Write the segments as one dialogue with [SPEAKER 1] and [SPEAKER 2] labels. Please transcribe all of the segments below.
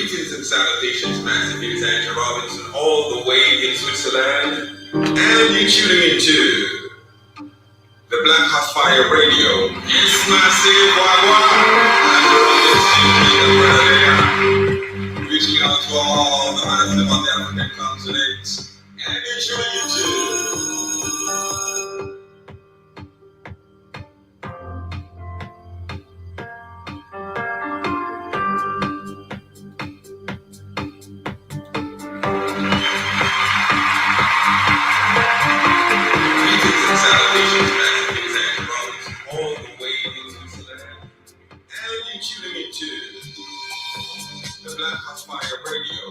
[SPEAKER 1] Greetings and salutations, massive. It is Andrew Robinson, all the way in Switzerland. And you're tuning into the Black Hot Fire Radio. Yes, massive. Wagwan. Reaching out to all the massive on the African continent. And you're tuning into the Black Hot Fire Radio.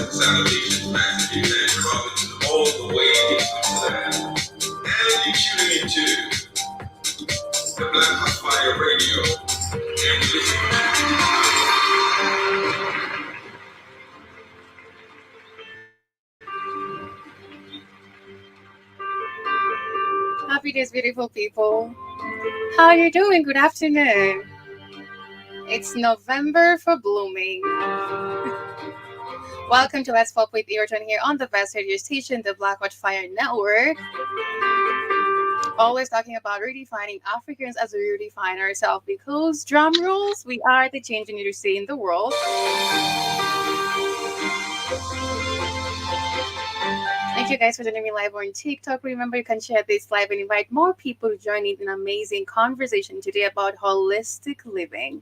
[SPEAKER 1] Salutations, massive. It is Andrew Robinson, all the way in Switzerland. And you're tuning into the Black Hot Fire Radio. And you're listening
[SPEAKER 2] to Happy days, beautiful people. How are you doing? Good afternoon. It's November for blooming. Welcome to Let's Pop with Earton here on the best radio station, the Black Hot Fire Network. Always talking about redefining Africans as we redefine ourselves, because drum rolls, we are the change we need to see in the world. Thank you guys for joining me live on TikTok. Remember, you can share this live and invite more people to join in an amazing conversation today about holistic living.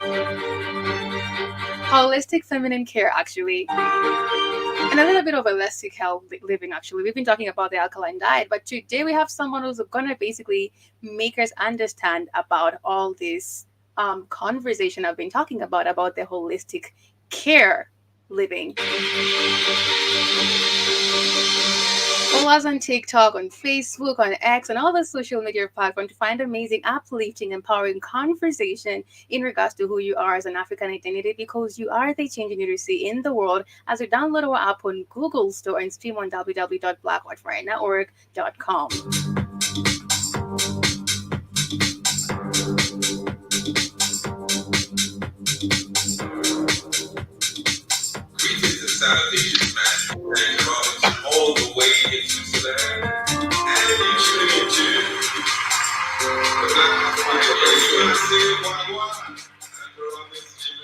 [SPEAKER 2] Holistic feminine care, actually. And a little bit of holistic health living, actually. We've been talking about the alkaline diet, but today we have someone who's going to basically make us understand about all this conversation I've been talking about the holistic care living. Follow us on TikTok, on Facebook, on X, and all the social media platforms to find amazing, uplifting, empowering conversation in regards to who you are as an African identity, because you are the change you need to see in the world as you download our app on Google Store and stream on www.blackwhitefirenetwork.com.
[SPEAKER 1] Greetings and salutations, massive. Andrew Robinson, all the way in Switzerland. And you're tuning into the Black Hot Fire Radio. Massive. Wagwan. Andrew Robinson,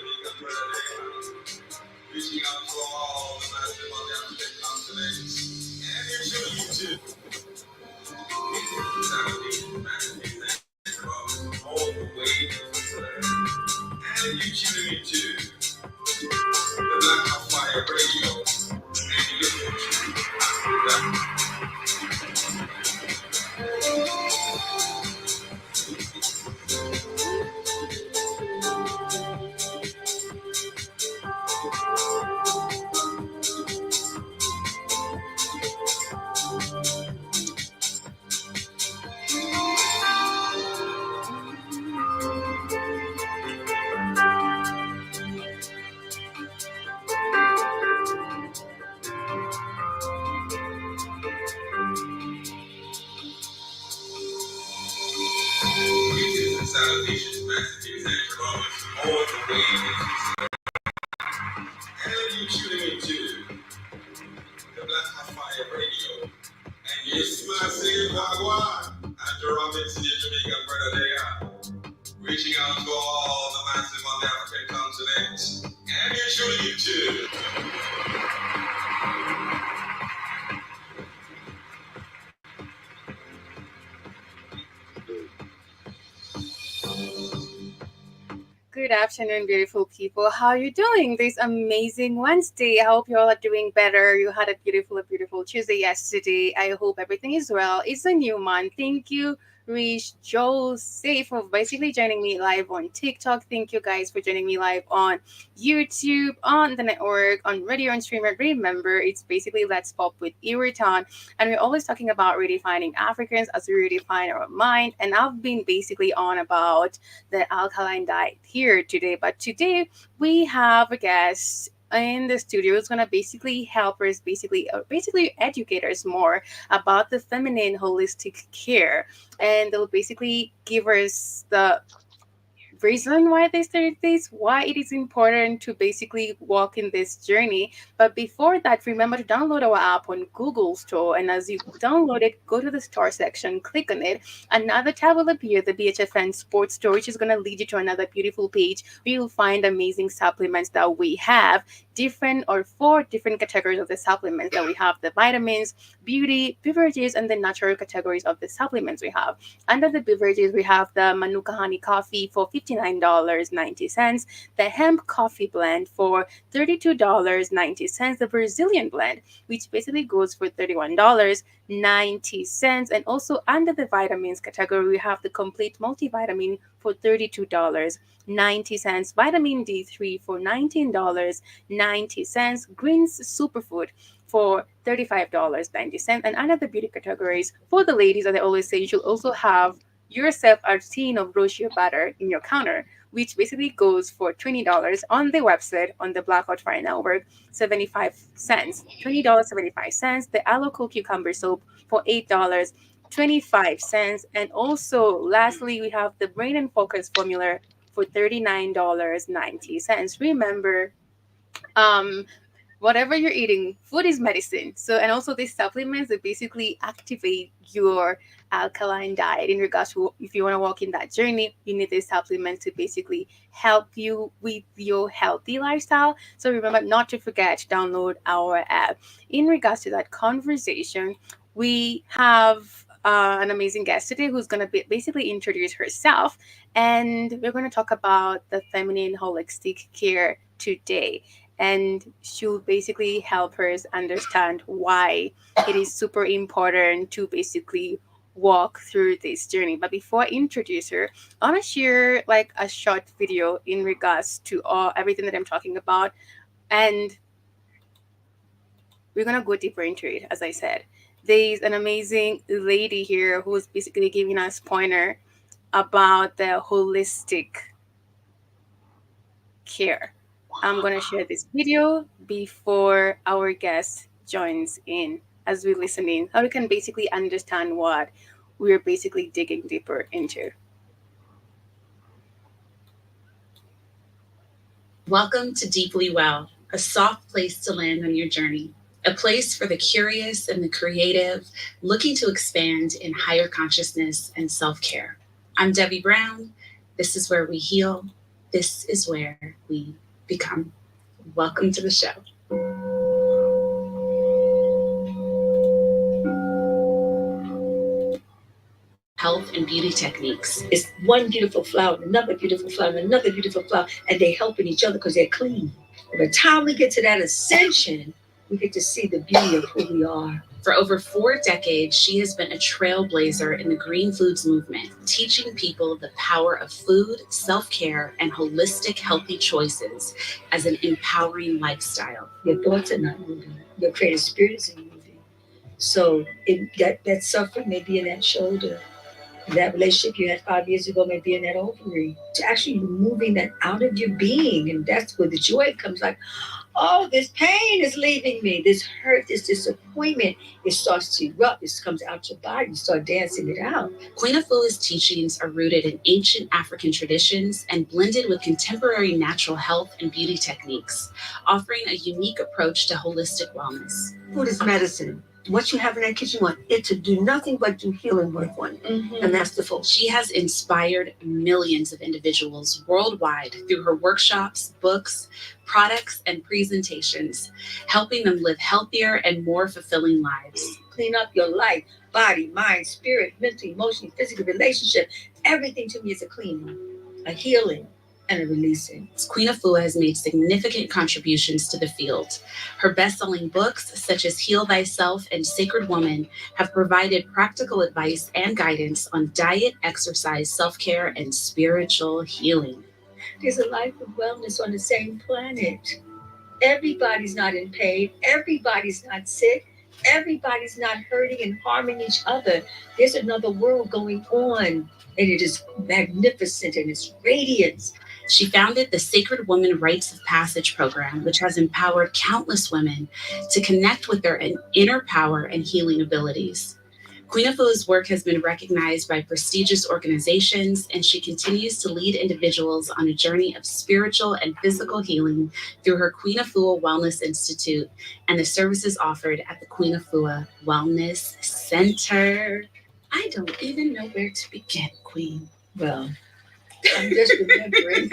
[SPEAKER 1] reaching out to all the massive on the African continent. And you're tuning into greetings and salutations, massive. Andrew Robinson, all the way in Switzerland. And you're tuning into the Black Hot Fire Radio. And you're listening to that. Greetings and salutations, massive. It is Andrew Robinson, all the way in Switzerland. And you're tuning into the Black Hot Fire Radio. And yes, massive. Wagwan. Andrew Robinson, your Jamaican brother there. Reaching out to all the massive on the African continent. And you're tuning into
[SPEAKER 2] Good afternoon, beautiful people. How are you doing this amazing Wednesday? I hope you all are doing better. You had a beautiful Tuesday yesterday. I hope everything is well. It's a new month. Thank you, Rich, Jose, for basically joining me live on TikTok. Thank you guys for joining me live on YouTube, on the network, on radio and streamer. Remember, it's basically Let's Pop with Iriton, and we're always talking about redefining Africans as we redefine our mind. And I've been basically on about the alkaline diet here today. But today we have a guest in the studio who's gonna basically help us basically educate us more about the feminine holistic care, and they'll basically give us the reason why they started this, why it is important to basically walk in this journey. But before that, remember to download our app on Google Store. And as you download it, go to the store section, click on it. Another tab will appear, the BHFN Sports Store, which is going to lead you to another beautiful page where you'll find amazing supplements that we have, different or four different categories of the supplements that we have: the vitamins, beauty, beverages, and the natural categories of the supplements we have. Under the beverages, we have the Manuka Honey Coffee for $59.90, the Hemp Coffee Blend for $32.90, the Brazilian Blend, which basically goes for $31.90. And also under the vitamins category, we have the Complete Multivitamin for $32.90, Vitamin D3 for $19.90, Greens Superfood for $35.90. And under the beauty categories, for the ladies, as I always say, you should also have yourself a tin of rosehip butter in your counter, which basically goes for $20 on the website on the Blackout Fire Network, 75 cents, $20.75. The aloe cool cucumber soap for $8.25. And also, lastly, we have the Brain and Focus formula for $39.90. Remember, um, whatever you're eating, food is medicine. So, and also these supplements that basically activate your alkaline diet. In regards to if you want to walk in that journey, you need these supplements to basically help you with your healthy lifestyle. So remember not to forget to download our app. In regards to that conversation, we have an amazing guest today who's going to basically introduce herself, and we're going to talk about the feminine holistic care today, and she'll basically help us understand why it is super important to basically walk through this journey. But before I introduce her, I want to share like a short video in regards to everything that I'm talking about, and we're gonna go deeper into it. As I said, there's an amazing lady here who's basically giving us pointer about the holistic care. I'm going to share this video before our guest joins in as we listen in, how we can basically understand what we're basically digging deeper into.
[SPEAKER 3] Welcome to Deeply Well, a soft place to land on your journey, a place for the curious and the creative, looking to expand in higher consciousness and self-care. I'm Debbie Brown. This is where we heal. This is where we become. Welcome to the show. Health and beauty techniques.
[SPEAKER 4] It's one beautiful flower, another beautiful flower, another beautiful flower, and they helping each other because they're clean. By the time we get to that ascension, we get to see the beauty of who we are.
[SPEAKER 3] For over 4 decades, she has been a trailblazer in the green foods movement, teaching people the power of food, self-care, and holistic healthy choices as an empowering lifestyle.
[SPEAKER 4] Your thoughts are not moving. Your creative spirit isn't moving. So that suffering may be in that shoulder. That relationship you had 5 years ago may be in that ovary. To actually moving that out of your being. And that's where the joy comes, like, oh, this pain is leaving me. This hurt, this disappointment, it starts to erupt. It comes out your body. You start dancing it out.
[SPEAKER 3] Queen Afua's teachings are rooted in ancient African traditions and blended with contemporary natural health and beauty techniques, offering a unique approach to holistic wellness.
[SPEAKER 4] Food is medicine. What you have in that kitchen, you want it to do nothing but do healing work on it. And that's the focus.
[SPEAKER 3] She has inspired millions of individuals worldwide through her workshops, books, products, and presentations, helping them live healthier and more fulfilling lives.
[SPEAKER 4] Clean up your life, body, mind, spirit, mental, emotional, physical, relationship. Everything to me is a cleaning, a healing, and a releasing.
[SPEAKER 3] Queen Afua has made significant contributions to the field. Her best-selling books, such as Heal Thyself and Sacred Woman, have provided practical advice and guidance on diet, exercise, self-care, and spiritual healing.
[SPEAKER 4] There's a life of wellness on the same planet. Everybody's not in pain. Everybody's not sick. Everybody's not hurting and harming each other. There's another world going on, and it is magnificent in its radiance.
[SPEAKER 3] She founded the Sacred Woman Rites of Passage program, which has empowered countless women to connect with their inner power and healing abilities. Queen Afua's work has been recognized by prestigious organizations, and she continues to lead individuals on a journey of spiritual and physical healing through her Queen Afua Wellness Institute and the services offered at the Queen Afua Wellness Center. I don't even know where to begin, Queen.
[SPEAKER 4] Well, I'm just remembering.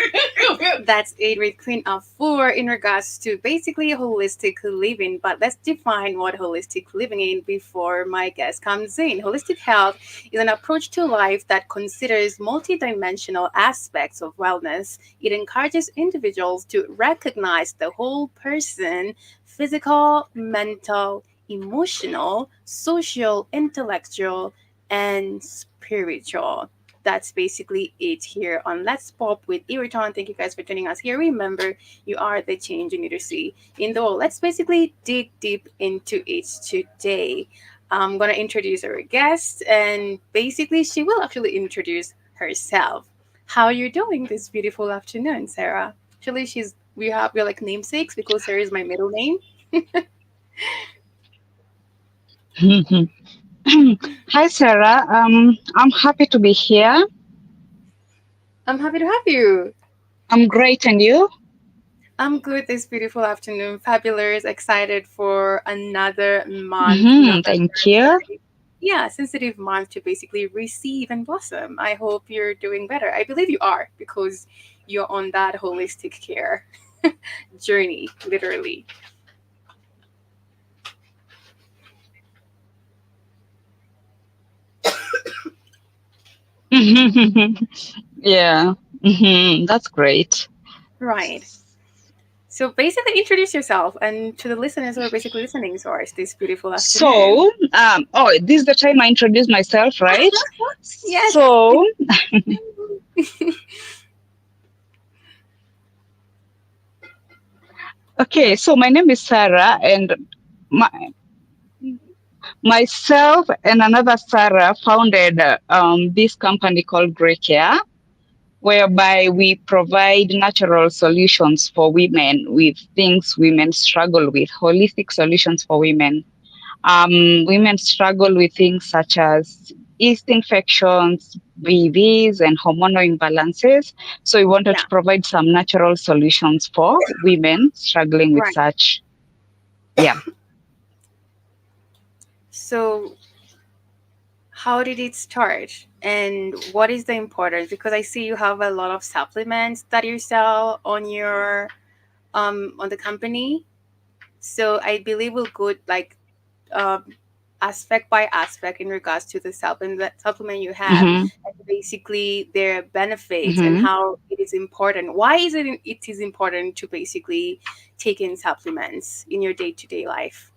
[SPEAKER 2] That's it with Queen Afua in regards to basically holistic living. But let's define what holistic living is before my guest comes in. Holistic health is an approach to life that considers multidimensional aspects of wellness. It encourages individuals to recognize the whole person: physical, mental, emotional, social, intellectual, and spiritual. That's basically it here on Let's Pop with Iriton. Thank you guys for joining us here. Remember, you are the change you need to see in the world. Let's basically dig deep into it today. I'm going to introduce our guest, and basically, she will actually introduce herself. How are you doing this beautiful afternoon, Sarah? Actually, we're like namesakes because Sarah is my middle name.
[SPEAKER 5] Hi, Sarah. I'm happy to be here.
[SPEAKER 2] I'm happy to have you.
[SPEAKER 5] I'm great, and you?
[SPEAKER 2] I'm good this beautiful afternoon. Fabulous. Excited for another month, November.
[SPEAKER 5] Thank you.
[SPEAKER 2] Yeah, sensitive month to basically receive and blossom. I hope you're doing better. I believe you are because you're on that holistic care journey, literally.
[SPEAKER 5] Yeah. That's great.
[SPEAKER 2] Right. So basically, introduce yourself and to the listeners who are basically listening to us this beautiful afternoon.
[SPEAKER 5] So, this is the time I introduce myself, right?
[SPEAKER 2] Yes.
[SPEAKER 5] So, okay. So my name is Sarah, and my, myself and another Sarah founded this company called GRAE, whereby we provide natural solutions for women with things women struggle with, holistic solutions for women. Women struggle with things such as yeast infections, BVs, and hormonal imbalances. So we wanted
[SPEAKER 2] Yeah.
[SPEAKER 5] to provide some natural solutions for women struggling with
[SPEAKER 2] Right.
[SPEAKER 5] such. Yeah.
[SPEAKER 2] So how did it start and what is the importance? Because I see you have a lot of supplements that you sell on the company. So I believe we'll go like um aspect by aspect in regards to the supplement you have,
[SPEAKER 5] Mm-hmm.
[SPEAKER 2] and basically their benefits and
[SPEAKER 5] Mm-hmm.
[SPEAKER 2] how it is important. Why it is important to basically take in supplements in your day-to-day life?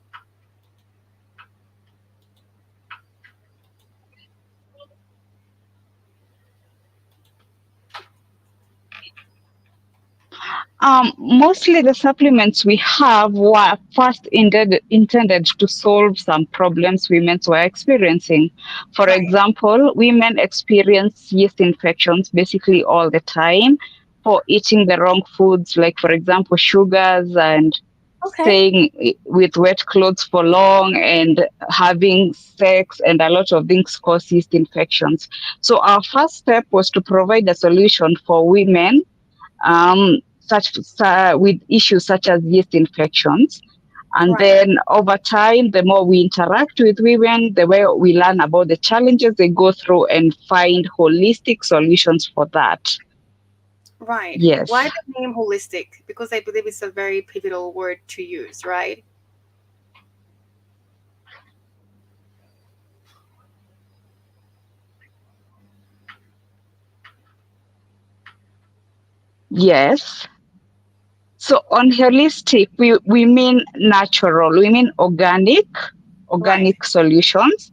[SPEAKER 5] Mostly the supplements we have were first intended to solve some problems women were experiencing. For
[SPEAKER 2] Right.
[SPEAKER 5] example, women experience yeast infections basically all the time for eating the wrong foods, like, for example, sugars and
[SPEAKER 2] Okay.
[SPEAKER 5] staying with wet clothes for long and having sex, and a lot of things cause yeast infections. So our first step was to provide a solution for women with issues such as yeast infections. And
[SPEAKER 2] Right.
[SPEAKER 5] then over time, the more we interact with women, the way we learn about the challenges they go through and find holistic solutions for that.
[SPEAKER 2] Right. Why
[SPEAKER 5] Yes.
[SPEAKER 2] the name holistic? Because I believe it's a very pivotal word to use, right?
[SPEAKER 5] Yes. So on holistic, we mean natural, we mean
[SPEAKER 2] Right.
[SPEAKER 5] organic solutions.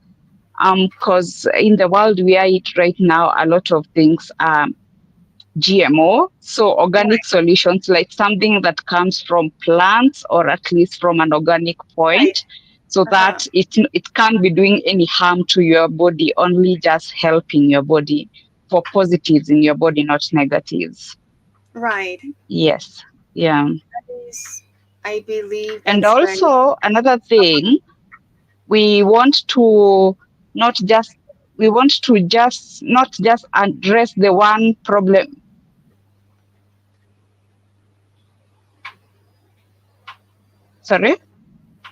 [SPEAKER 5] Because in the world we are in right now, a lot of things are GMO. So organic
[SPEAKER 2] Right.
[SPEAKER 5] solutions, like something that comes from plants or at least from an organic
[SPEAKER 2] Right.
[SPEAKER 5] point, so
[SPEAKER 2] Uh-huh.
[SPEAKER 5] that it can't be doing any harm to your body, only just helping your body for positives in your body, not negatives.
[SPEAKER 2] Right.
[SPEAKER 5] Yes. Yeah.
[SPEAKER 2] Is- I believe
[SPEAKER 5] And
[SPEAKER 2] that's very
[SPEAKER 5] also another thing, we want to not just we want to just not just address the one problem. Sorry.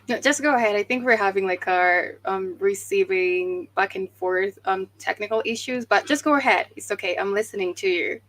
[SPEAKER 2] no, just go ahead. I think we're having like our receiving back and forth technical issues, but just go ahead. It's okay. I'm listening to you.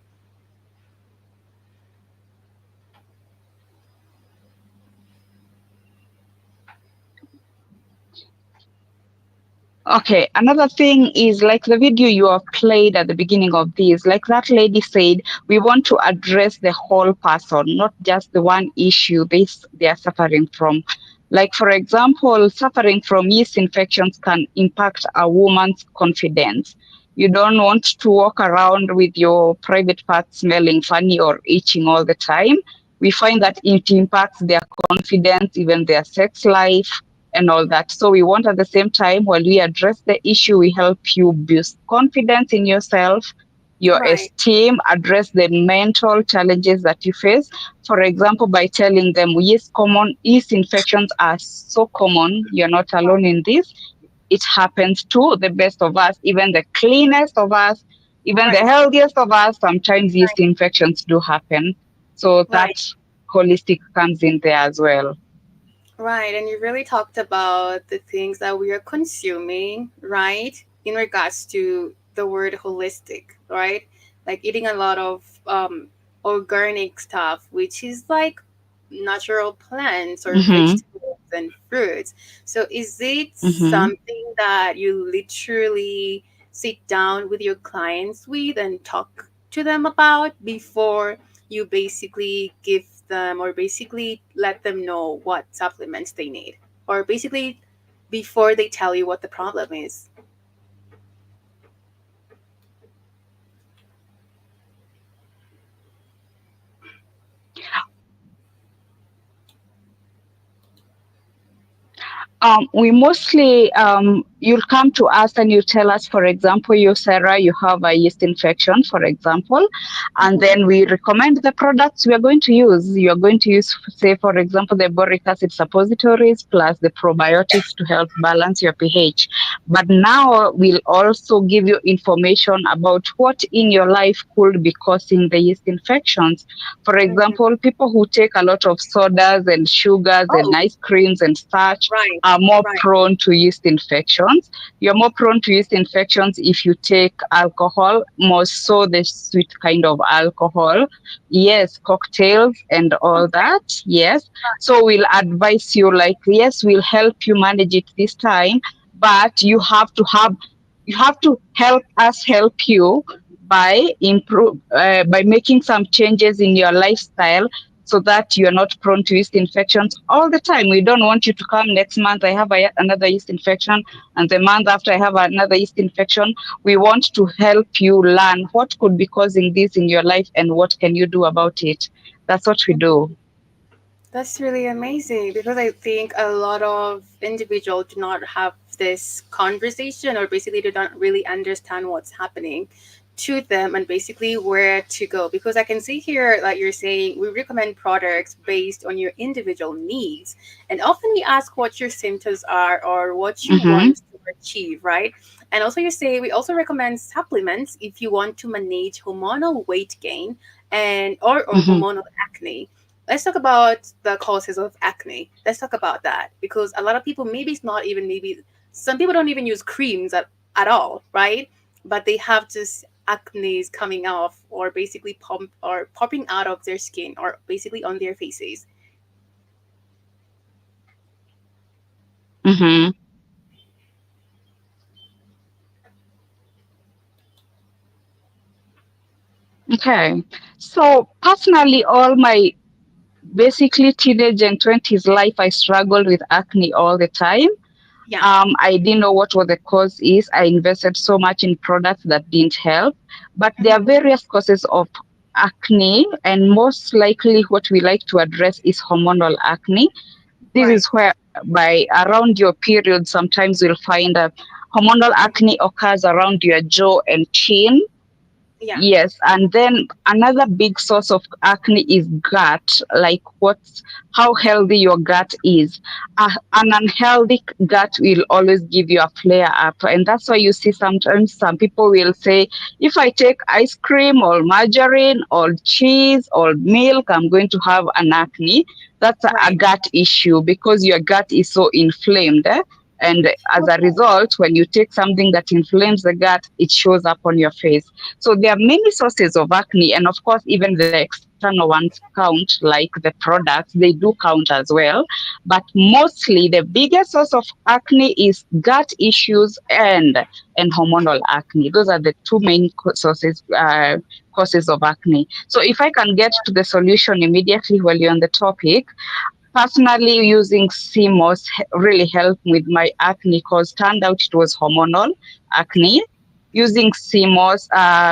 [SPEAKER 5] Okay, another thing is like the video you have played at the beginning of this, like that lady said, we want to address the whole person, not just the one issue they are suffering from. Like, for example, suffering from yeast infections can impact a woman's confidence. You don't want to walk around with your private parts smelling funny or itching all the time. We find that it impacts their confidence, even their sex life, and all that. So we want at the same time, while we address the issue, we help you boost confidence in yourself, your
[SPEAKER 2] Right.
[SPEAKER 5] esteem, address the mental challenges that you face. For example, by telling them, yes, common yeast infections are so common. You're not alone in this. It happens to the best of us, even the cleanest of us, even the
[SPEAKER 2] Right.
[SPEAKER 5] healthiest of us. Sometimes yeast infections do happen. So that
[SPEAKER 2] Right.
[SPEAKER 5] holistic comes in there as well.
[SPEAKER 2] Right. And you really talked about the things that we are consuming, right? In regards to the word holistic, right? Like eating a lot of organic stuff, which is like natural plants or
[SPEAKER 5] Mm-hmm.
[SPEAKER 2] vegetables and fruits. So is it
[SPEAKER 5] Mm-hmm.
[SPEAKER 2] something that you literally sit down with your clients with and talk to them about before you basically give them or basically let them know what supplements they need or basically before they tell you what the problem is?
[SPEAKER 5] We mostly, you'll come to us and you tell us, for example, you, Sarah, you have a yeast infection, for example, and then we recommend the products we are going to use. You are going to use, say, for example, the boric acid suppositories plus the probiotics to help balance your pH. But now we'll also give you information about what in your life could be causing the yeast infections. For
[SPEAKER 2] Mhm.
[SPEAKER 5] example, people who take a lot of sodas and sugars and
[SPEAKER 2] Oh,
[SPEAKER 5] ice creams and such
[SPEAKER 2] right,
[SPEAKER 5] are more
[SPEAKER 2] right,
[SPEAKER 5] prone to yeast infections. You're more prone to yeast infections if you take alcohol, more so the sweet kind of alcohol. Yes, cocktails and all
[SPEAKER 2] okay,
[SPEAKER 5] that. Yes. So we'll advise you, like, yes, we'll help you manage it this time, but you have to help us help you by by making some changes in your lifestyle so that you're not prone to yeast infections all the time. We don't want you to come next month, I have another yeast infection, and the month after I have another yeast infection. We want to help you learn what could be causing this in your life and what can you do about it. That's what we do.
[SPEAKER 2] that's really amazing because I think a lot of individuals do not have this conversation or basically do not really understand what's happening to them and basically where to go. Because I can see here that you're saying we recommend products based on your individual needs. And often we ask what your symptoms are or what you
[SPEAKER 5] Mm-hmm.
[SPEAKER 2] want to achieve, right? And also you say we also recommend supplements if you want to manage hormonal weight gain and or
[SPEAKER 5] Mm-hmm.
[SPEAKER 2] hormonal acne. Let's talk about the causes of acne. Let's talk about that because a lot of people, maybe it's not even, maybe some people don't even use creams at all, right? But they have just acne coming off or basically pump or popping out of their skin or basically on their faces.
[SPEAKER 5] Mm-hmm. Okay. So personally, all my basically teenage and 20s life, I struggled with acne all the time.
[SPEAKER 2] Yeah.
[SPEAKER 5] I didn't know what the cause is. I invested so much in products that didn't help. But there are
[SPEAKER 2] Hmm.
[SPEAKER 5] various causes of acne, and most likely what we like to address is hormonal acne. This is
[SPEAKER 2] Right.
[SPEAKER 5] where by around your period, sometimes you'll find that hormonal acne occurs around your jaw and chin.
[SPEAKER 2] Yeah.
[SPEAKER 5] Yes, and then another big source of acne is gut, like how healthy your gut is. An unhealthy gut will always give you a flare up, and that's why you see sometimes some people will say, if I take ice cream or margarine or cheese or milk, I'm going to have an acne. That's a
[SPEAKER 2] Right.
[SPEAKER 5] gut issue because your gut is so inflamed. And as a
[SPEAKER 2] Okay.
[SPEAKER 5] result, when you take something that inflames the gut, it shows up on your face. So there are many sources of acne, and of course, even the external ones count, like the products, they do count as well. But mostly, the biggest source of acne is gut issues and hormonal acne. Those are the two main causes of acne. So if I can get to the solution immediately while you're on the topic, personally, using CMOS really helped with my acne because turned out it was hormonal acne. Using CMOS,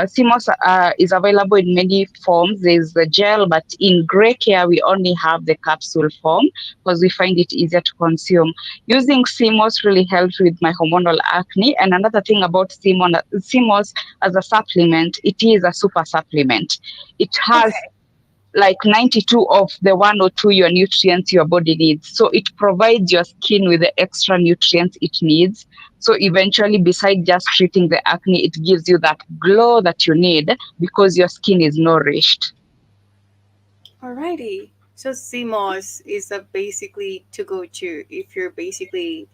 [SPEAKER 5] CMOS is available in many forms. There's the gel, but in gray care, we only have the capsule form because we find it easier to consume. Using CMOS really helped with my hormonal acne. And another thing about CMOS as a supplement, it is a super supplement. It has
[SPEAKER 2] Okay.
[SPEAKER 5] like 92 of the one or two your nutrients your body needs. So it provides your skin with the extra nutrients it needs. So eventually, beside just treating the acne, it gives you that glow that you need because your skin is nourished.
[SPEAKER 2] Alrighty. So CMOS is a basically to go to if you're basically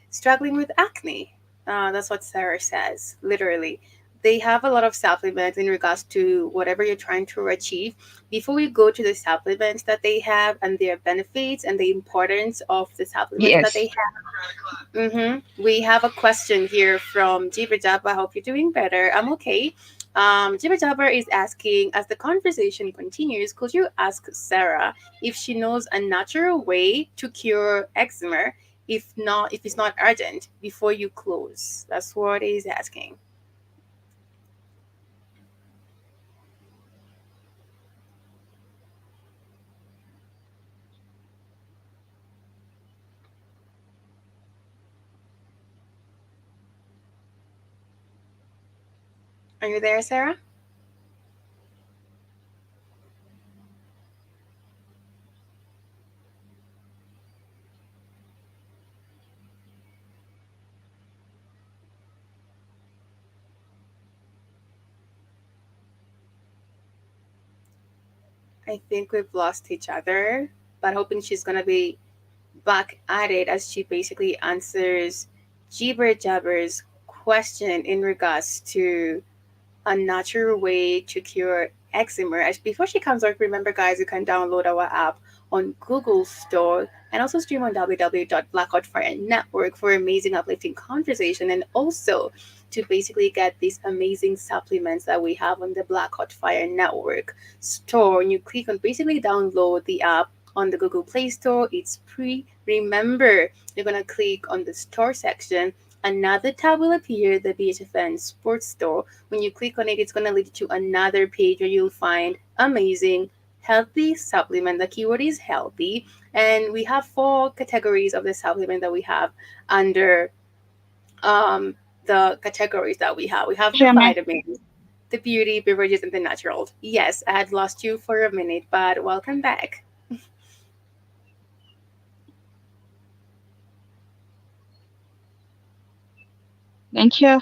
[SPEAKER 2] struggling with acne. That's what Sarah says, literally. They have a lot of supplements in regards to whatever you're trying to achieve. Before we go to the supplements that they have and their benefits and the importance of the supplements that
[SPEAKER 5] Yes.
[SPEAKER 2] they have, we have a question here from Jibber Jabba. I hope you're doing better. I'm okay. Jibber Jabber is asking, as the conversation continues, could you ask Sarah if she knows a natural way to cure eczema if it's not urgent before you close? That's what he's asking. Are you there, Sarah? I think we've lost each other, but hoping she's gonna be back at it as she basically answers Jibber Jabber's question in regards to a natural way to cure eczema. Before she comes back, remember, guys, you can download our app on Google Store and also stream on www.blackoutfire network for amazing, uplifting conversation and also to basically get these amazing supplements that we have on the Black Hot Fire Network store. When you click on basically download the app on the Google Play Store, it's free. Remember, you're gonna click on the store section. Another tab will appear, the BHFN Sports Store. When you click on it, it's going to lead you to another page where you'll find amazing healthy supplement. The keyword is healthy. And we have four categories of the supplement that we have under um, the categories that we have. We have the
[SPEAKER 5] Hear me?
[SPEAKER 2] vitamins, the beauty, beverages, and the natural. Yes, I had lost you for a minute, but welcome back.
[SPEAKER 5] Thank you.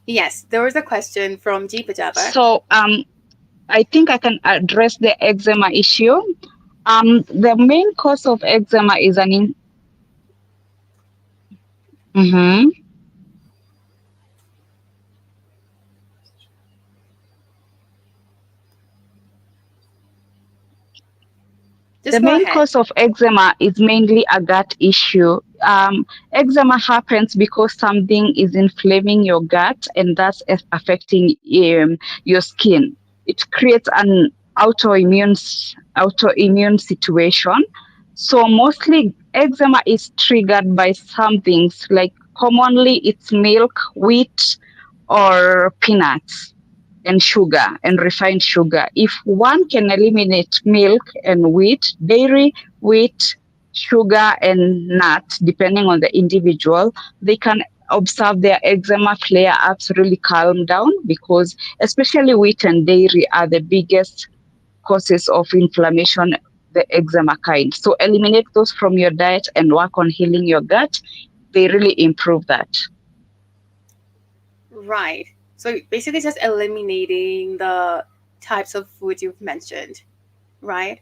[SPEAKER 2] Yes, there was a question from Jeepa Jabba.
[SPEAKER 5] So I think I can address the eczema issue. The main cause of eczema is Mhm. The
[SPEAKER 2] Just go
[SPEAKER 5] main
[SPEAKER 2] ahead.
[SPEAKER 5] cause of eczema is mainly a gut issue. Eczema happens because something is inflaming your gut and that's affecting your skin. it creates an autoimmune situation. So mostly eczema is triggered by some things, like commonly it's milk, wheat, or peanuts and sugar and refined sugar. If one can eliminate milk and wheat, dairy, wheat, sugar, and nuts, depending on the individual, they can observe their eczema flare ups really calm down, because especially wheat and dairy are the biggest causes of inflammation, the eczema kind. So eliminate those from your diet and work on healing your gut. They really improve that.
[SPEAKER 2] Right. So basically just eliminating the types of food you've mentioned, right?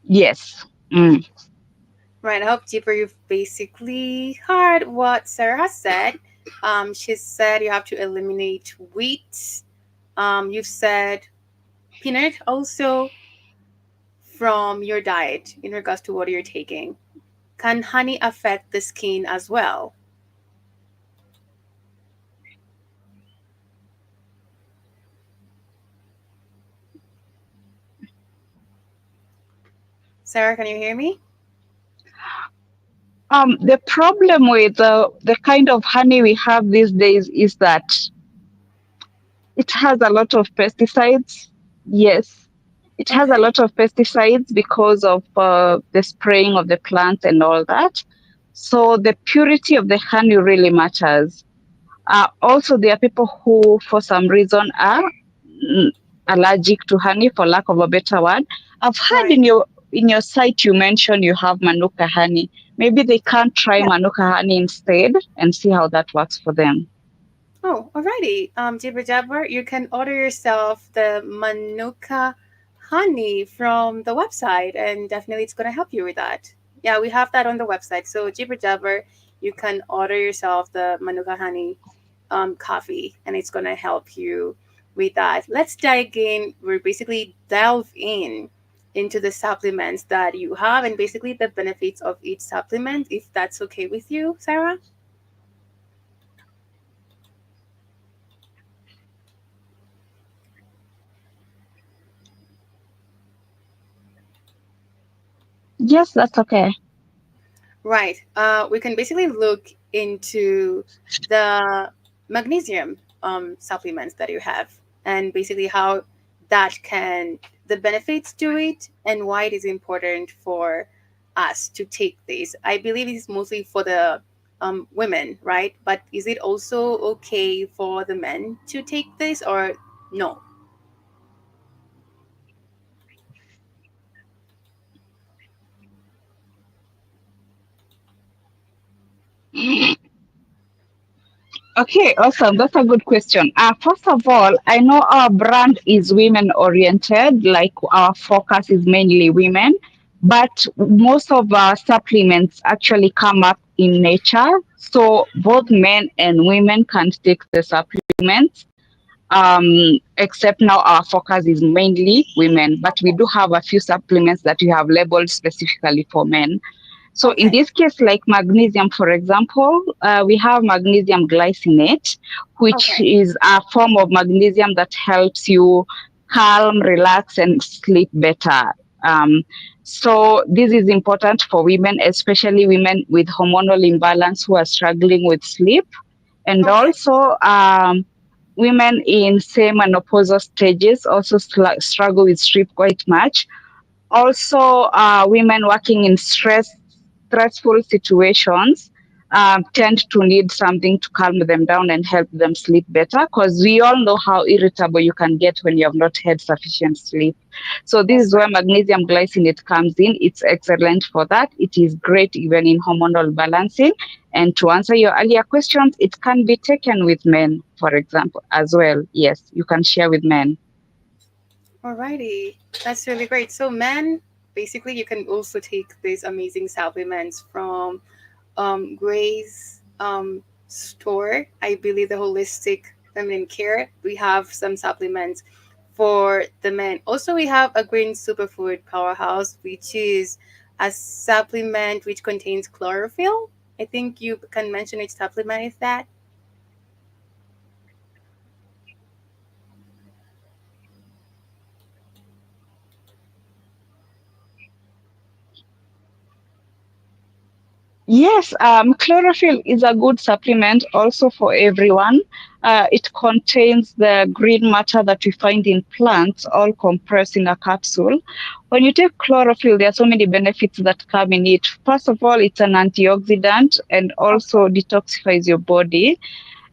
[SPEAKER 5] Yes. Mm.
[SPEAKER 2] Right. I hope, Jeeper, you've basically heard what Sarah has said. She said you have to eliminate wheat. You've said peanut also from your diet in regards to what you're taking. Can honey affect the skin as well? Sarah, can you hear me?
[SPEAKER 5] The problem with the kind of honey we have these days is that it has a lot of pesticides. Yes, it has a
[SPEAKER 2] Okay.
[SPEAKER 5] lot of pesticides because of the spraying of the plants and all that. So the purity of the honey really matters. Also, there are people who, for some reason, are mm, allergic to honey, for lack of a better word. I've heard
[SPEAKER 2] Right.
[SPEAKER 5] in your site you mentioned you have manuka honey. Maybe they can try
[SPEAKER 2] Yeah.
[SPEAKER 5] manuka honey instead and see how that works for them.
[SPEAKER 2] Oh, alrighty. Jibber Jabber, you can order yourself the Manuka honey from the website, and definitely it's gonna help you with that. Yeah, we have that on the website. So Jibber Jabber, you can order yourself the Manuka honey coffee, and it's gonna help you with that. Let's dive in. We're basically delve in into the supplements that you have and basically the benefits of each supplement, if that's okay with you, Sarah.
[SPEAKER 5] Yes, that's okay.
[SPEAKER 2] Right. We can basically look into the magnesium supplements that you have and basically how that can, the benefits to it and why it is important for us to take this. I believe it's mostly for the women, right? But is it also okay for the men to take this or no?
[SPEAKER 5] Okay, awesome. That's a good question. First of all, I know our brand is women oriented, like our focus is mainly women, but most of our supplements actually come up in nature. So both men and women can take the supplements. Except now our focus is mainly women, but we do have a few supplements that we have labeled specifically for men. So in
[SPEAKER 2] Okay.
[SPEAKER 5] this case, like magnesium, for example, we have magnesium glycinate, which
[SPEAKER 2] Okay.
[SPEAKER 5] is a form of magnesium that helps you calm, relax, and sleep better. Um, so this is important for women, especially women with hormonal imbalance who are struggling with sleep, and
[SPEAKER 2] Okay.
[SPEAKER 5] also women in same menopausal stages also struggle with sleep quite much. Also, women working in stressful situations tend to need something to calm them down and help them sleep better, because we all know how irritable you can get when you have not had sufficient sleep. So this
[SPEAKER 2] That's
[SPEAKER 5] is where
[SPEAKER 2] right.
[SPEAKER 5] magnesium glycinate comes in. It's excellent for that. It is great even in hormonal balancing. And to answer your earlier questions, it can be taken with men, for example, as well. Yes, you can share with men.
[SPEAKER 2] Alrighty, that's really great. So, men, basically, you can also take these amazing supplements from GRAE's store. I believe the holistic feminine care. We have some supplements for the men. Also, we have a green superfood powerhouse, which is a supplement which contains chlorophyll. I think you can mention which supplement is that.
[SPEAKER 5] Yes, chlorophyll is a good supplement also for everyone. It contains the green matter that we find in plants, all compressed in a capsule. When you take chlorophyll, there are so many benefits that come in it. First of all, it's an antioxidant and
[SPEAKER 2] Okay.
[SPEAKER 5] also detoxifies your body.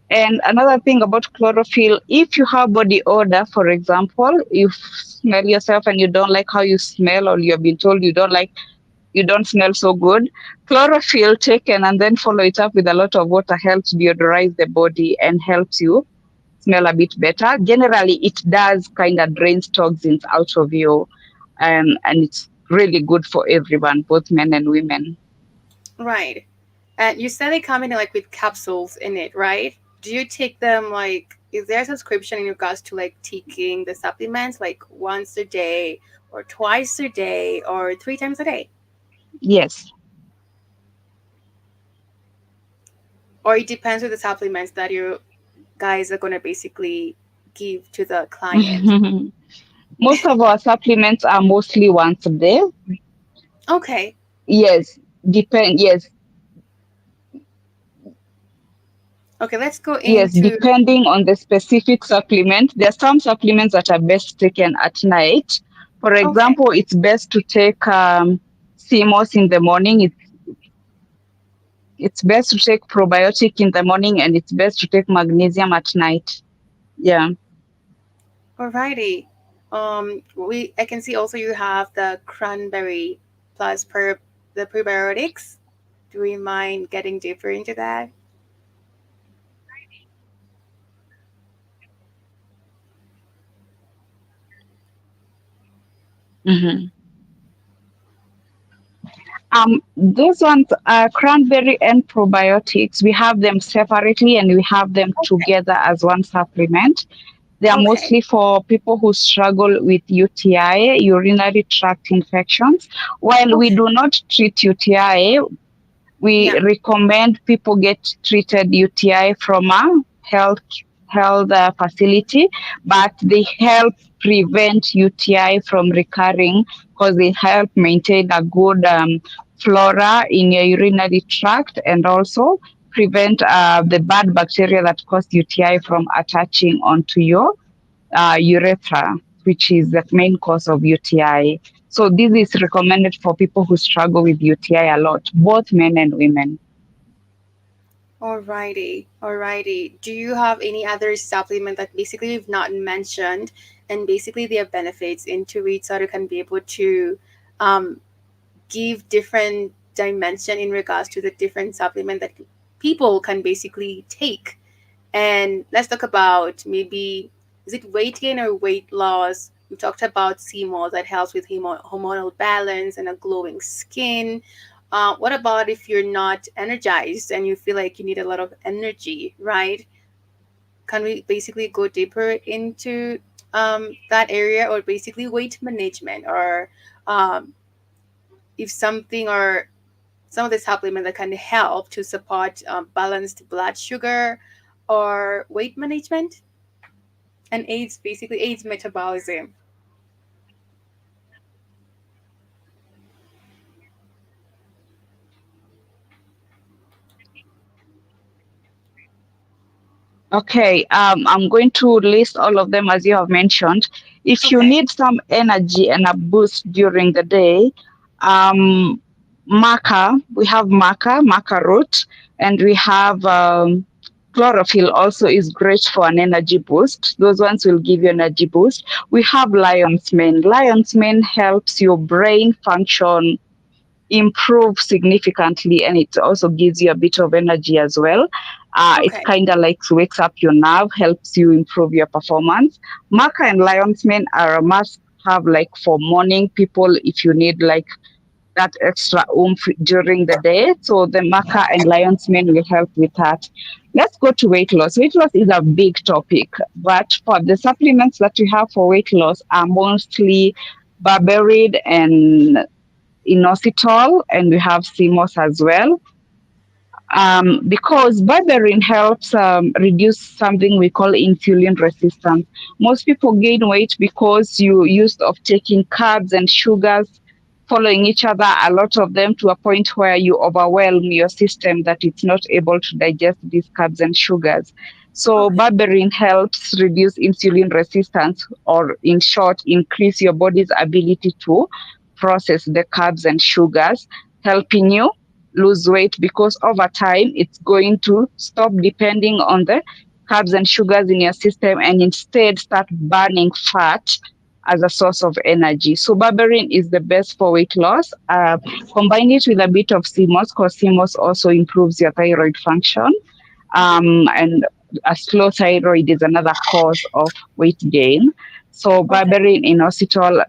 [SPEAKER 5] And another thing about chlorophyll, if you have body odor, for example, you smell yourself and you don't like how you smell, or you've been told you don't smell so good. Chlorophyll taken and then follow it up with a lot of water helps deodorize the body and helps you smell a bit better. Generally, it does kind of drains toxins out of you, and it's really good for everyone, both men and women.
[SPEAKER 2] Right. And you said they come in like with capsules in it, right? Do you take them like, is there a subscription in regards to like taking the supplements like once a day or twice a day or three times a day?
[SPEAKER 5] Yes.
[SPEAKER 2] Or it depends with the supplements that you guys are going to basically give to the client?
[SPEAKER 5] Most of our supplements are mostly once a day.
[SPEAKER 2] Okay.
[SPEAKER 5] Yes, depend. Yes,
[SPEAKER 2] Okay, let's go
[SPEAKER 5] yes,
[SPEAKER 2] into.
[SPEAKER 5] depending on the specific supplement. There are some supplements that are best taken at night. For
[SPEAKER 2] Okay.
[SPEAKER 5] example, it's best to take CMOS in the morning. It's best to take probiotic in the morning, and it's best to take magnesium at night. Yeah.
[SPEAKER 2] Alrighty. We I can see also you have the cranberry plus the prebiotics. Do we mind getting deeper into that?
[SPEAKER 5] Hmm. Those ones, cranberry and probiotics, we have them separately and we have them
[SPEAKER 2] Okay.
[SPEAKER 5] together as one supplement. They are
[SPEAKER 2] Okay.
[SPEAKER 5] mostly for people who struggle with UTI, urinary tract infections. While we
[SPEAKER 2] Okay.
[SPEAKER 5] do not treat UTI, we
[SPEAKER 2] Yeah.
[SPEAKER 5] recommend people get treated UTI from a health facility, but they help prevent UTI from recurring because they help maintain a good flora in your urinary tract and also prevent the bad bacteria that cause UTI from attaching onto your urethra, which is the main cause of UTI. So this is recommended for people who struggle with UTI a lot, both men and women.
[SPEAKER 2] Alrighty. Alrighty. Do you have any other supplement that basically we've not mentioned and basically their benefits into it so you can be able to um, give different dimension in regards to the different supplement that people can basically take? And let's talk about maybe, is it weight gain or weight loss? We talked about CMOS that helps with hormonal balance and a glowing skin. What about if you're not energized and you feel like you need a lot of energy, right? Can we basically go deeper into that area, or basically weight management, or um, if something or some of the supplement that can help to support balanced blood sugar or weight management and aids, basically aids metabolism?
[SPEAKER 5] Okay, I'm going to list all of them as you have mentioned. If you
[SPEAKER 2] Okay.
[SPEAKER 5] need some energy and a boost during the day, um, we have maca root, and we have chlorophyll also is great for an energy boost. Those ones will give you energy boost. We have lion's mane. Lion's mane helps your brain function improve significantly, and it also gives you a bit of energy as well. It
[SPEAKER 2] Okay.
[SPEAKER 5] kind of like wakes up your nerve, helps you improve your performance. Maca and lion's mane are a must have, like for morning people if you need like that extra oomph during the day. So the maca and lion's mane will help with that. Let's go to weight loss. Weight loss is a big topic, but for the supplements that we have for weight loss are mostly berberine and inositol, and we have CMOS as well. Because berberine helps reduce something we call insulin resistance. Most people gain weight because you used of taking carbs and sugars following each other, a lot of them, to a point where you overwhelm your system that it's not able to digest these carbs and sugars. So
[SPEAKER 2] Okay.
[SPEAKER 5] berberine helps reduce insulin resistance, or in short, increase your body's ability to process the carbs and sugars, helping you lose weight, because over time it's going to stop depending on the carbs and sugars in your system and instead start burning fat as a source of energy. So berberine is the best for weight loss. Combine it with a bit of CMOS, because CMOS also improves your thyroid function. And a slow thyroid is another cause of weight gain. So
[SPEAKER 2] Okay.
[SPEAKER 5] berberine, inositol,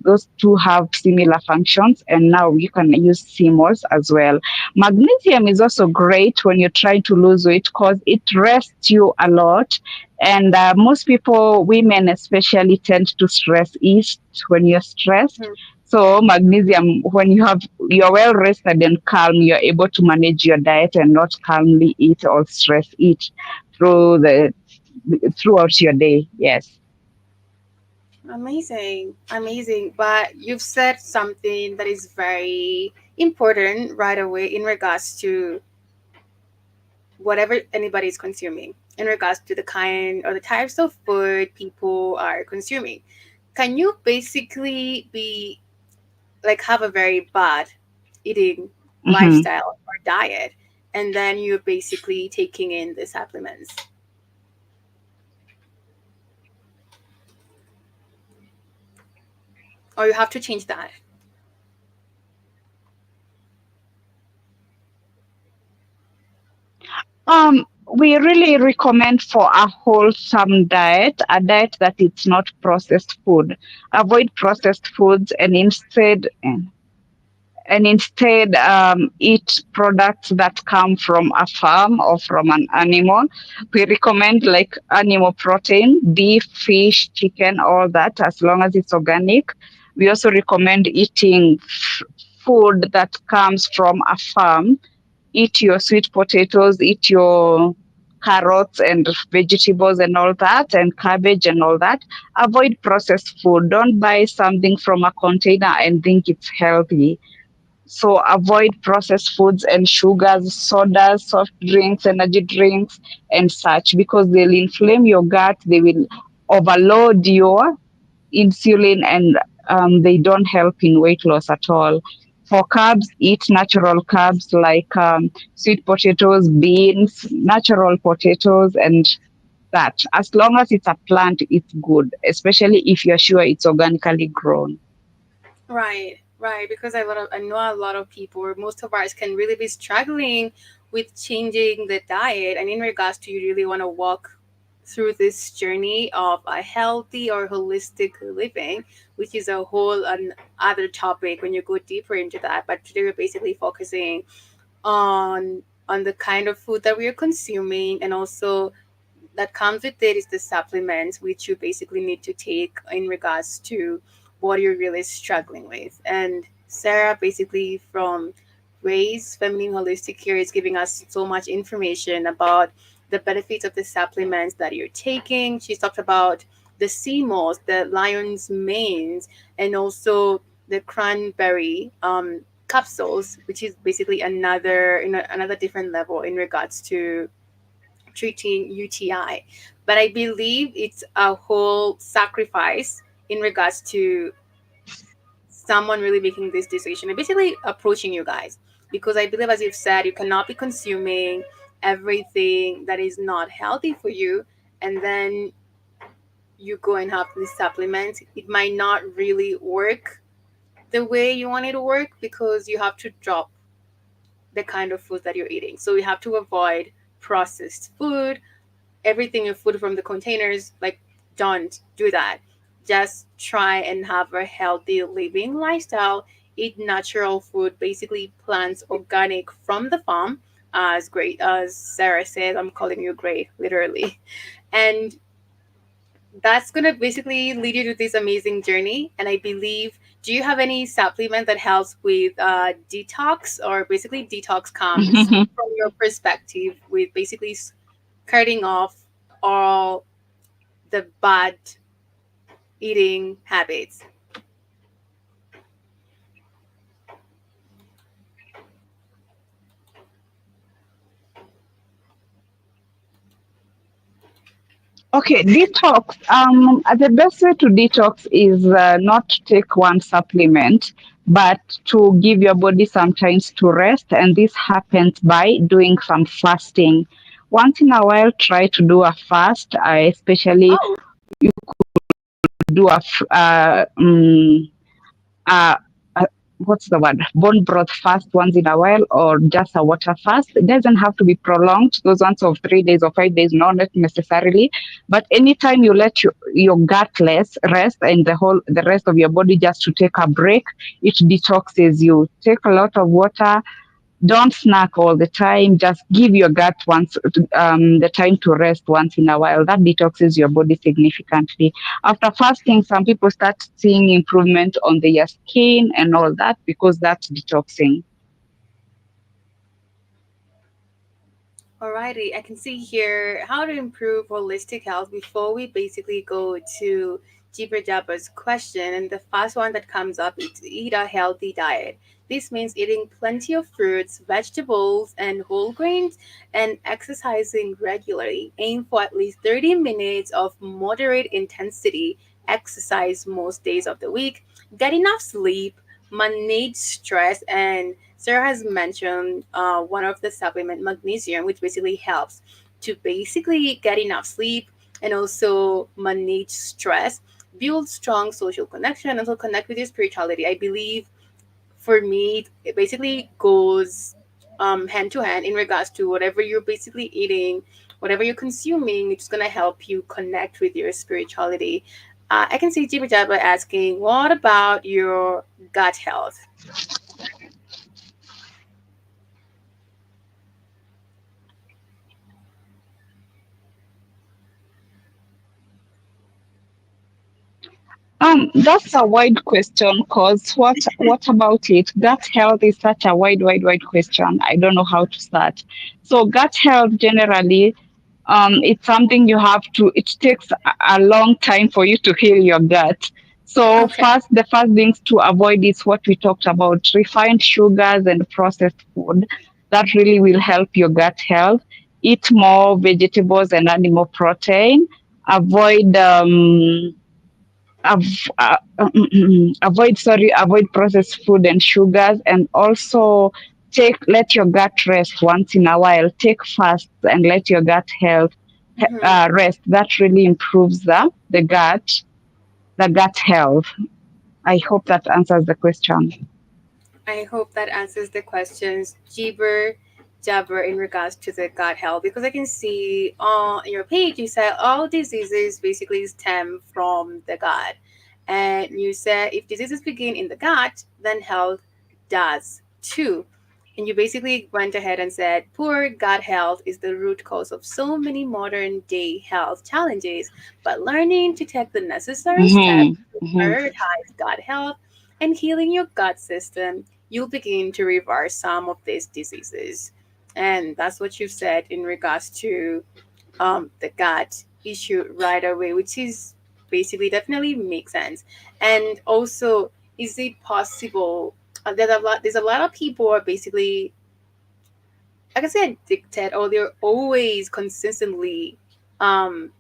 [SPEAKER 5] those two have similar functions, and now you can use CMOS as well. Magnesium is also great when you're trying to lose weight, because it rests you a lot. And most people, women especially, tend to stress eat when you're stressed.
[SPEAKER 2] Mhm.
[SPEAKER 5] So magnesium, when you're well rested and calm, you're able to manage your diet and not calmly eat or stress eat through the throughout your day. Yes.
[SPEAKER 2] Amazing, amazing. But you've said something that is very important right away in regards to whatever anybody is consuming, in regards to the kind or the types of food people are consuming. Can you basically be like have a very bad eating
[SPEAKER 5] Mm-hmm.
[SPEAKER 2] lifestyle or diet, and then you're basically taking in the supplements, or you have to change that?
[SPEAKER 5] We really recommend for a wholesome diet, a diet that it's not processed food. Avoid processed foods, and instead eat products that come from a farm or from an animal. We recommend like animal protein, beef, fish, chicken, all that, as long as it's organic. We also recommend eating food that comes from a farm. Eat your sweet potatoes, eat your carrots and vegetables and all that, and cabbage and all that. Avoid processed food. Don't buy something from a container and think it's healthy. So avoid processed foods and sugars, sodas, soft drinks, energy drinks, and such, because they'll inflame your gut. They will overload your insulin, and they don't help in weight loss at all. For carbs, eat natural carbs like sweet potatoes, beans, natural potatoes, and that. As long as it's a plant, it's good, especially if you're sure it's organically grown.
[SPEAKER 2] Right, right. Because I know a lot of people, or most of us, can really be struggling with changing the diet. And in regards to, you really want to walk through this journey of a healthy or holistic living, which is a whole other topic when you go deeper into that. But today we're basically focusing on the kind of food that we are consuming, and also that comes with it is the supplements which you basically need to take in regards to what you're really struggling with. And Sarah, basically from GRAE's Feminine Holistic Care, is giving us so much information about the benefits of the supplements that you're taking. She's talked about the sea moss, the lion's manes, and also the cranberry capsules, which is basically another different level in regards to treating UTI. But I believe it's a whole sacrifice in regards to someone really making this decision and basically approaching you guys. Because I believe, as you've said, you cannot be consuming everything that is not healthy for you, and then you go and have these supplements. It might not really work the way you want it to work, because you have to drop the kind of food that you're eating. So you have to avoid processed food, everything in food from the containers. Like, don't do that. Just try and have a healthy living lifestyle. Eat natural food, basically plants, organic from the farm. As great as Sarah said, I'm calling you great, literally. And that's gonna basically lead you to this amazing journey. And I believe do you have any supplement that helps with detox, or basically detox comes from your perspective with basically cutting off all the bad eating habits?
[SPEAKER 5] Okay, detox. The best way to detox is not to take one supplement, but to give your body some times to rest, and this happens by doing some fasting. Once in a while, try to do a fast. Especially
[SPEAKER 2] Oh,
[SPEAKER 5] do uh, uh, what's the word? Bone broth fast once in a while, or just a water fast. It doesn't have to be prolonged. Those ones of 3 days or 5 days, not necessarily. But anytime you let your gut rest and the rest of your body just to take a break, it detoxes you. Take a lot of water, don't snack all the time. Just give your gut the time to rest once in a while. That detoxes your body significantly. After fasting, some people start seeing improvement on their skin and all that because that's detoxing.
[SPEAKER 2] alrighty. I can see here how to improve holistic health before we basically go to Jibber Jabber's question. And the first one that comes up is to eat a healthy diet. This means eating plenty of fruits, vegetables, and whole grains, and exercising regularly. Aim for at least 30 minutes of moderate intensity exercise most days of the week. Get enough sleep, manage stress, and Sarah has mentioned one of the supplement, magnesium, which basically helps to basically get enough sleep and also manage stress, build strong social connection, and also connect with your spirituality. I believe for me, it basically goes hand to hand in regards to whatever you're basically eating, whatever you're consuming. It's gonna help you connect with your spirituality. I can see Jibba Jabba asking, "What about your gut health?"
[SPEAKER 5] That's a wide question because what about it? Gut health is such a wide question. I don't know how to start. So gut health generally, it's something you have to. It takes a long time for you to heal your gut. So
[SPEAKER 2] Okay.
[SPEAKER 5] the first things to avoid is what we talked about: refined sugars and processed food. That really will help your gut health. Eat more vegetables and animal protein. Avoid avoid processed food and sugars, and also let your gut rest once in a while. Take fasts and let your gut health
[SPEAKER 2] Mhm.
[SPEAKER 5] rest. That really improves the gut health. I hope that answers the question.
[SPEAKER 2] I hope that answers the questions, Jibber Jabber, in regards to the gut health. Because I can see on your page you said all diseases basically stem from the gut. And you said if diseases begin in the gut, then health does too. And you basically went ahead and said poor gut health is the root cause of so many modern day health challenges. But learning to take the necessary steps
[SPEAKER 5] Hmm.
[SPEAKER 2] to
[SPEAKER 5] Hmm.
[SPEAKER 2] prioritize gut health and healing your gut system, you'll begin to reverse some of these diseases. And that's what you said in regards to the gut issue right away, which is basically definitely makes sense. And also, is it possible? There's a lot of people are basically, like I said, addicted, or they're always consistently um,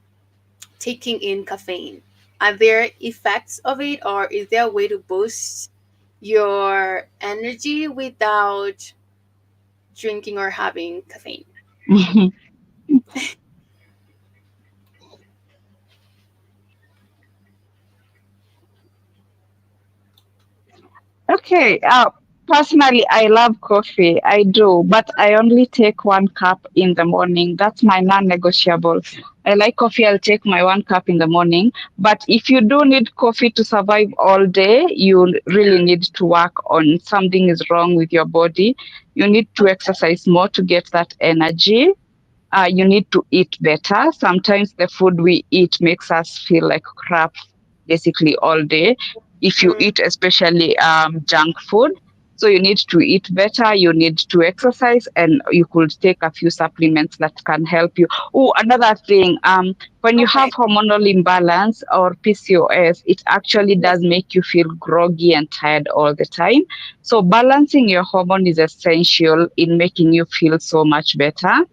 [SPEAKER 2] taking in caffeine. Are there effects of it, or is there a way to boost your energy without drinking or having caffeine?
[SPEAKER 5] Okay. Personally, I love coffee. I do, but I only take 1 cup in the morning. That's my non-negotiable. I like coffee. I'll take my 1 cup in the morning. But if you do need coffee to survive all day, you really need to work on something is wrong with your body. You need to exercise more to get that energy. You need to eat better. Sometimes the food we eat makes us feel like crap basically all day. if you eat especially junk food. So you need to eat better, you need to exercise, and you could take a few supplements that can help you. Oh, another thing, when you have
[SPEAKER 2] Okay.
[SPEAKER 5] hormonal imbalance or PCOS, it actually
[SPEAKER 2] Yes.
[SPEAKER 5] does make you feel groggy and tired all the time. So balancing your hormone is essential in making you feel so much better.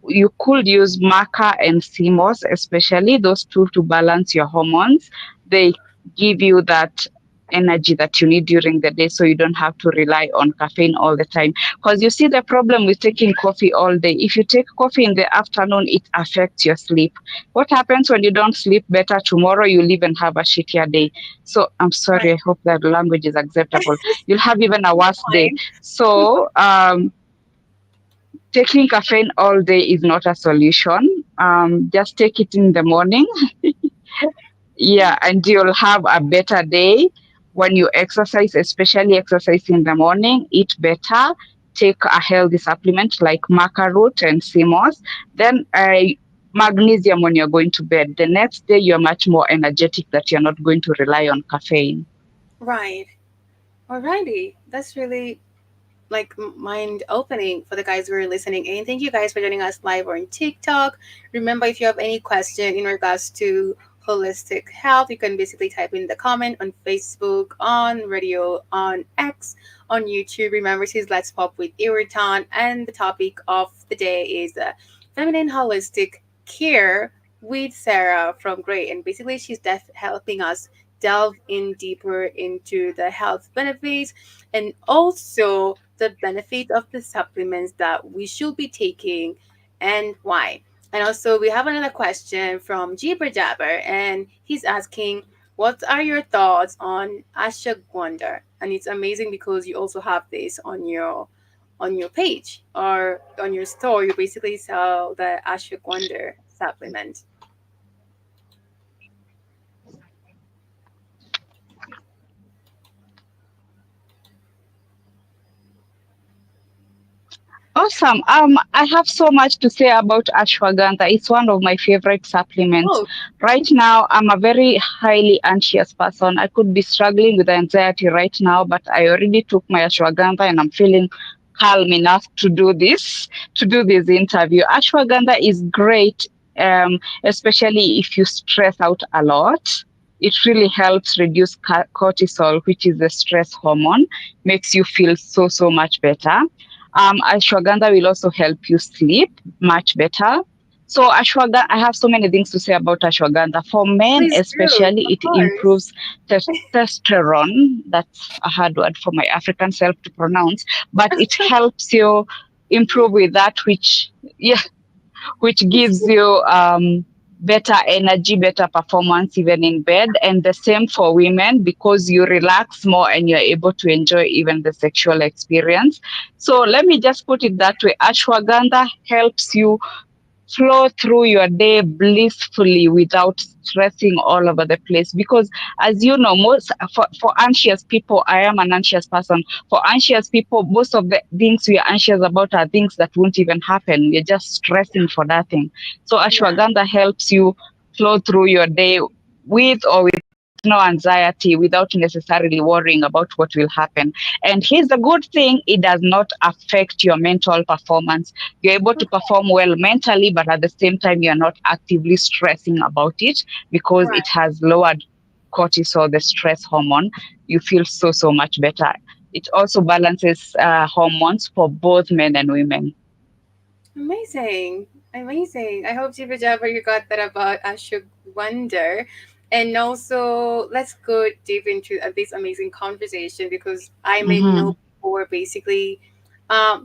[SPEAKER 5] You could use maca and CMOS, especially those two, to balance your hormones. They give you that energy that you need during the day, so you don't have to rely on caffeine all the time. Because you see, the problem with taking coffee all day, if you take coffee in the afternoon, it affects your sleep. What happens when you don't sleep better? Tomorrow you'll even have a shittier day. So I'm sorry,
[SPEAKER 2] Right.
[SPEAKER 5] I hope that language is acceptable. You'll have even a worse day.
[SPEAKER 2] Fine.
[SPEAKER 5] So taking caffeine all day is not a solution. Just take it in the morning. Yeah, and you'll have a better day. When you exercise, especially exercise in the morning, eat better, take a healthy supplement like maca root and CMOS. Then magnesium when you're going to bed. The next day, you're much more energetic, that you're not going to rely on caffeine.
[SPEAKER 2] Right. Alrighty. That's really like mind opening for the guys who are listening. And thank you guys for joining us live on TikTok. Remember, if you have any question in regards to holistic health, you can basically type in the comment on Facebook, on radio, on X, on YouTube. Remember, this is Let's Pop with Iritan, and the topic of the day is feminine holistic care with Sarah from GRAE. And basically, she's helping us delve in deeper into the health benefits and also the benefit of the supplements that we should be taking and why. And also, we have another question from Jibber Jabber, and he's asking, what are your thoughts on ashwagandha? And it's amazing because you also have this on your page or on your store. You basically sell the ashwagandha supplement.
[SPEAKER 5] Awesome. I have so much to say about ashwagandha. It's one of my favorite supplements.
[SPEAKER 2] Oh,
[SPEAKER 5] Right now, I'm a very highly anxious person. I could be struggling with anxiety right now, but I already took my ashwagandha and I'm feeling calm enough to do this interview. Ashwagandha is great, especially if you stress out a lot. It really helps reduce cortisol, which is the stress hormone, makes you feel so much better. Ashwagandha will also help you sleep much better. So ashwagandha, I have so many things to say about ashwagandha. For men
[SPEAKER 2] please do.
[SPEAKER 5] especially,
[SPEAKER 2] Of
[SPEAKER 5] it
[SPEAKER 2] course.
[SPEAKER 5] improves testosterone. That's a hard word for my African self to pronounce, but it helps you improve with that, which yeah, which gives you better energy, better performance even in bed. And the same for women, because you relax more and you're able to enjoy even the sexual experience. So let me just put it that way. Ashwagandha helps you flow through your day blissfully without stressing all over the place, because as you know, most for anxious people, I am an anxious person. For anxious people, most of the things we are anxious about are things that won't even happen. We're just stressing for nothing. So
[SPEAKER 2] Yeah.
[SPEAKER 5] ashwagandha helps you flow through your day with or without no anxiety, without necessarily worrying about what will happen. And here's the good thing: it does not affect your mental performance. You're able to perform well mentally, but at the same time, you're not actively stressing about it, because
[SPEAKER 2] Right.
[SPEAKER 5] it has lowered cortisol, the stress hormone. You feel so much better. It also balances hormones for both men and women.
[SPEAKER 2] Amazing. Amazing. I hope Jibber Jabber you got that about Ashok Wonder. And also let's go deep into this amazing conversation because I may
[SPEAKER 5] Mm-hmm.
[SPEAKER 2] know people were basically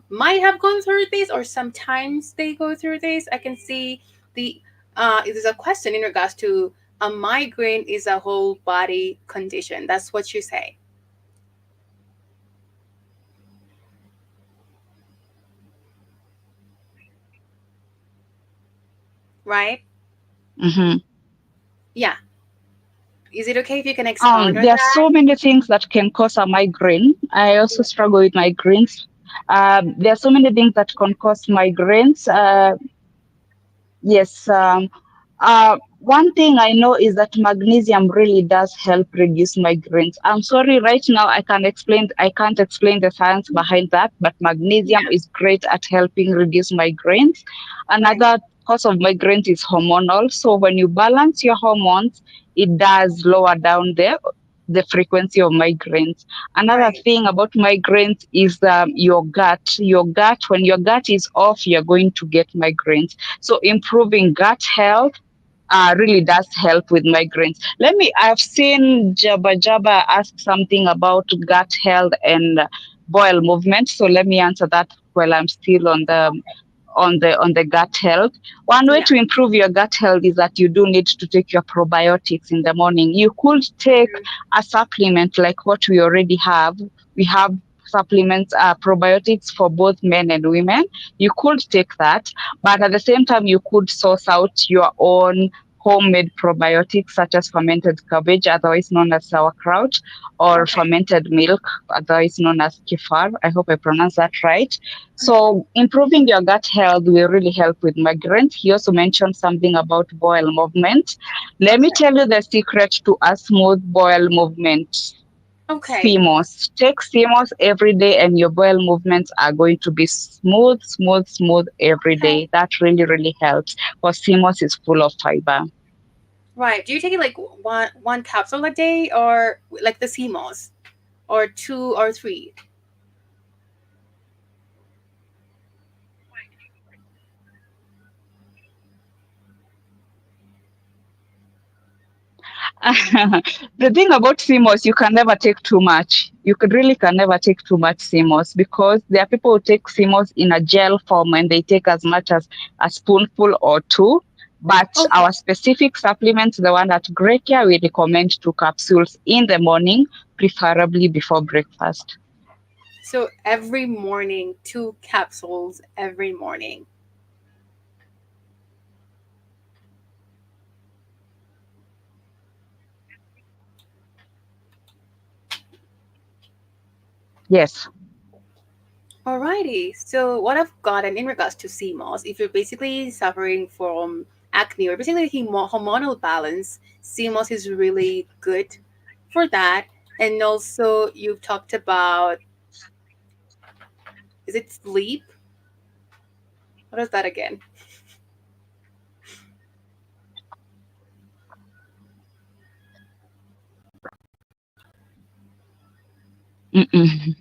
[SPEAKER 2] might have gone through this or sometimes they go through this. I can see the it is a question in regards to a migraine is a whole body condition. That's what you say, right?
[SPEAKER 5] Mm-hmm.
[SPEAKER 2] Yeah. Is it okay if you can expound on
[SPEAKER 5] There are
[SPEAKER 2] that?
[SPEAKER 5] so many things that can cause a migraine. I also struggle with migraines. There are so many things that can cause migraines. Yes. One thing I know is that magnesium really does help reduce migraines. I'm sorry, right now I can't explain the science behind that, but magnesium
[SPEAKER 2] Yeah,
[SPEAKER 5] is great at helping reduce migraines.
[SPEAKER 2] right,
[SPEAKER 5] Another cause of migraines is hormonal. So when you balance your hormones, it does lower down the frequency of migraines. Another
[SPEAKER 2] right.
[SPEAKER 5] thing about migraines is your gut. Your gut, when your gut is off, you're going to get migraines. So improving gut health really does help with migraines. I've seen Jabba Jabba ask something about gut health and bowel movement. So let me answer that while I'm still on the gut health. One way
[SPEAKER 2] Yeah.
[SPEAKER 5] to improve your gut health is that you do need to take your probiotics in the morning. You could take
[SPEAKER 2] Mm.
[SPEAKER 5] a supplement like what we already have. We have supplements, probiotics for both men and women. You could take that, but at the same time, you could source out your own homemade probiotics such as fermented cabbage, otherwise known as sauerkraut, or
[SPEAKER 2] Okay.
[SPEAKER 5] fermented milk, otherwise known as kefir. I hope I pronounced that right.
[SPEAKER 2] Mhm.
[SPEAKER 5] So improving your gut health will really help with migraines. He also mentioned something about bowel movement. Let me
[SPEAKER 2] Okay.
[SPEAKER 5] tell you the secret to a smooth bowel movement.
[SPEAKER 2] Okay.
[SPEAKER 5] CMOS. Take CMOS every day and your bowel movements are going to be smooth, smooth, smooth every
[SPEAKER 2] Okay.
[SPEAKER 5] day. That really, really helps because CMOS is full of fiber.
[SPEAKER 2] Right. Do you take it like one capsule a day, or like the CMOS, or two or three?
[SPEAKER 5] The thing about CMOS, you can never take too much. You could really can never take too much CMOS because there are people who take CMOS in a gel form and they take as much as a spoonful or two. But
[SPEAKER 2] Okay.
[SPEAKER 5] our specific supplements, the one at GRAE, we recommend 2 capsules in the morning, preferably before breakfast.
[SPEAKER 2] So every morning, two capsules every morning.
[SPEAKER 5] Yes.
[SPEAKER 2] Alrighty. So what I've gotten in regards to CMOS, if you're basically suffering from acne or basically hormonal balance, CMOS is really good for that. And also, you've talked about, is it sleep? What is that again?
[SPEAKER 5] Mm-mm.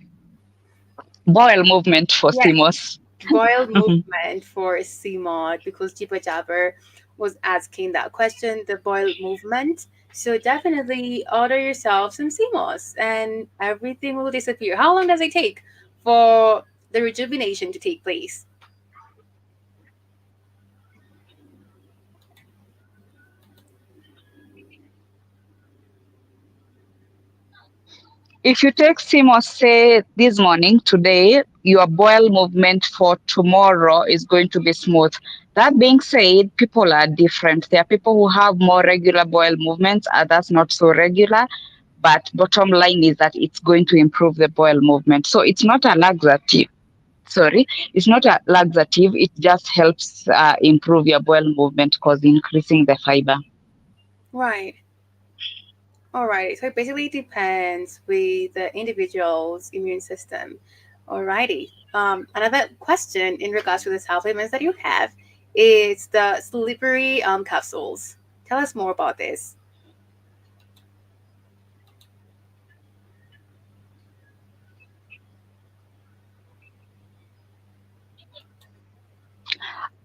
[SPEAKER 5] Bowel movement for
[SPEAKER 2] Yes,
[SPEAKER 5] CMOS.
[SPEAKER 2] bowel movement for CMOD, because Jiba Jabber was asking that question, the bowel movement. So definitely order yourself some CMOS and everything will disappear. How long does it take for the rejuvenation to take place?
[SPEAKER 5] If you take CMOS, say this morning, today, your bowel movement for tomorrow is going to be smooth. That being said, people are different. There are people who have more regular bowel movements, others not so regular. But bottom line is that it's going to improve the bowel movement. So it's not a laxative. Sorry, it's not a laxative. It just helps improve your bowel movement because increasing the fiber.
[SPEAKER 2] Right. All right. So it basically depends with the individual's immune system. Alrighty. Another question in regards to the supplements that you have is the slippery capsules. Tell us more about this.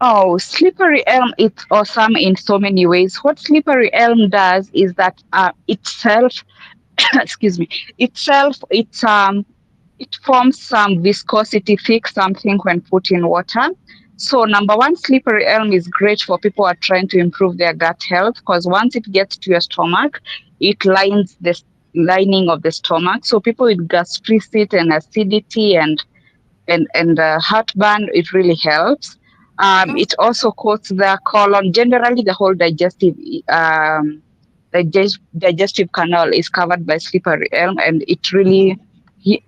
[SPEAKER 5] Oh, slippery elm, it's awesome in so many ways. What slippery elm does is that itself, excuse me, it forms some viscosity, thick something when put in water. So number one, slippery elm is great for people who are trying to improve their gut health because once it gets to your stomach, it lines the lining of the stomach. So people with gastricity and acidity and heartburn, it really helps. It also coats the colon. Generally, the whole digestive canal is covered by slippery elm, and it really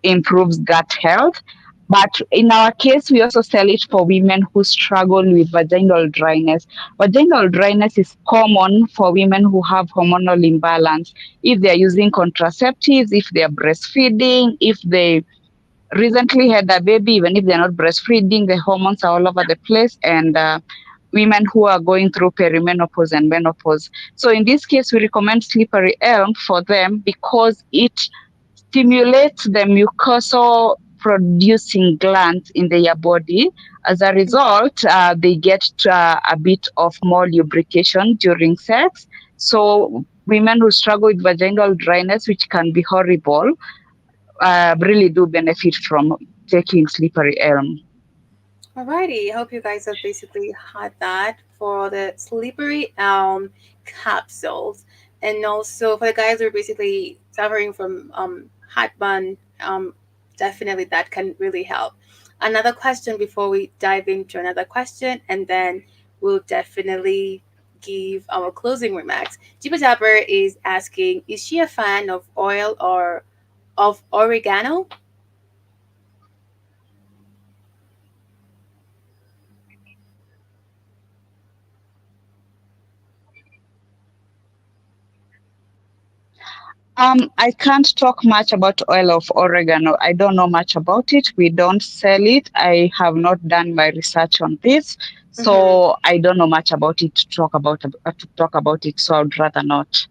[SPEAKER 5] improves gut health. But in our case, we also sell it for women who struggle with vaginal dryness. Vaginal dryness is common for women who have hormonal imbalance. If they're using contraceptives, if they're breastfeeding, if they recently had a baby, even if they're not breastfeeding, the hormones are all over the place, and women who are going through perimenopause and menopause. So in this case, we recommend slippery elm for them because it stimulates the mucosal producing glands in their body. As a result, they get a bit of more lubrication during sex. So women who struggle with vaginal dryness, which can be horrible, really do benefit from taking slippery elm.
[SPEAKER 2] Alrighty, I hope you guys have basically had that for the slippery elm capsules, and also for the guys who are basically suffering from heartburn. Definitely that can really help. Another question before we dive into another question, and then we'll definitely give our closing remarks. Jiba Jabber is asking, is she a fan of oil or of oregano?
[SPEAKER 5] I can't talk much about oil of oregano. I don't know much about it. We don't sell it. I have not done my research on this,
[SPEAKER 2] Mm-hmm.
[SPEAKER 5] so I don't know much about it to talk about it. So I'd rather not.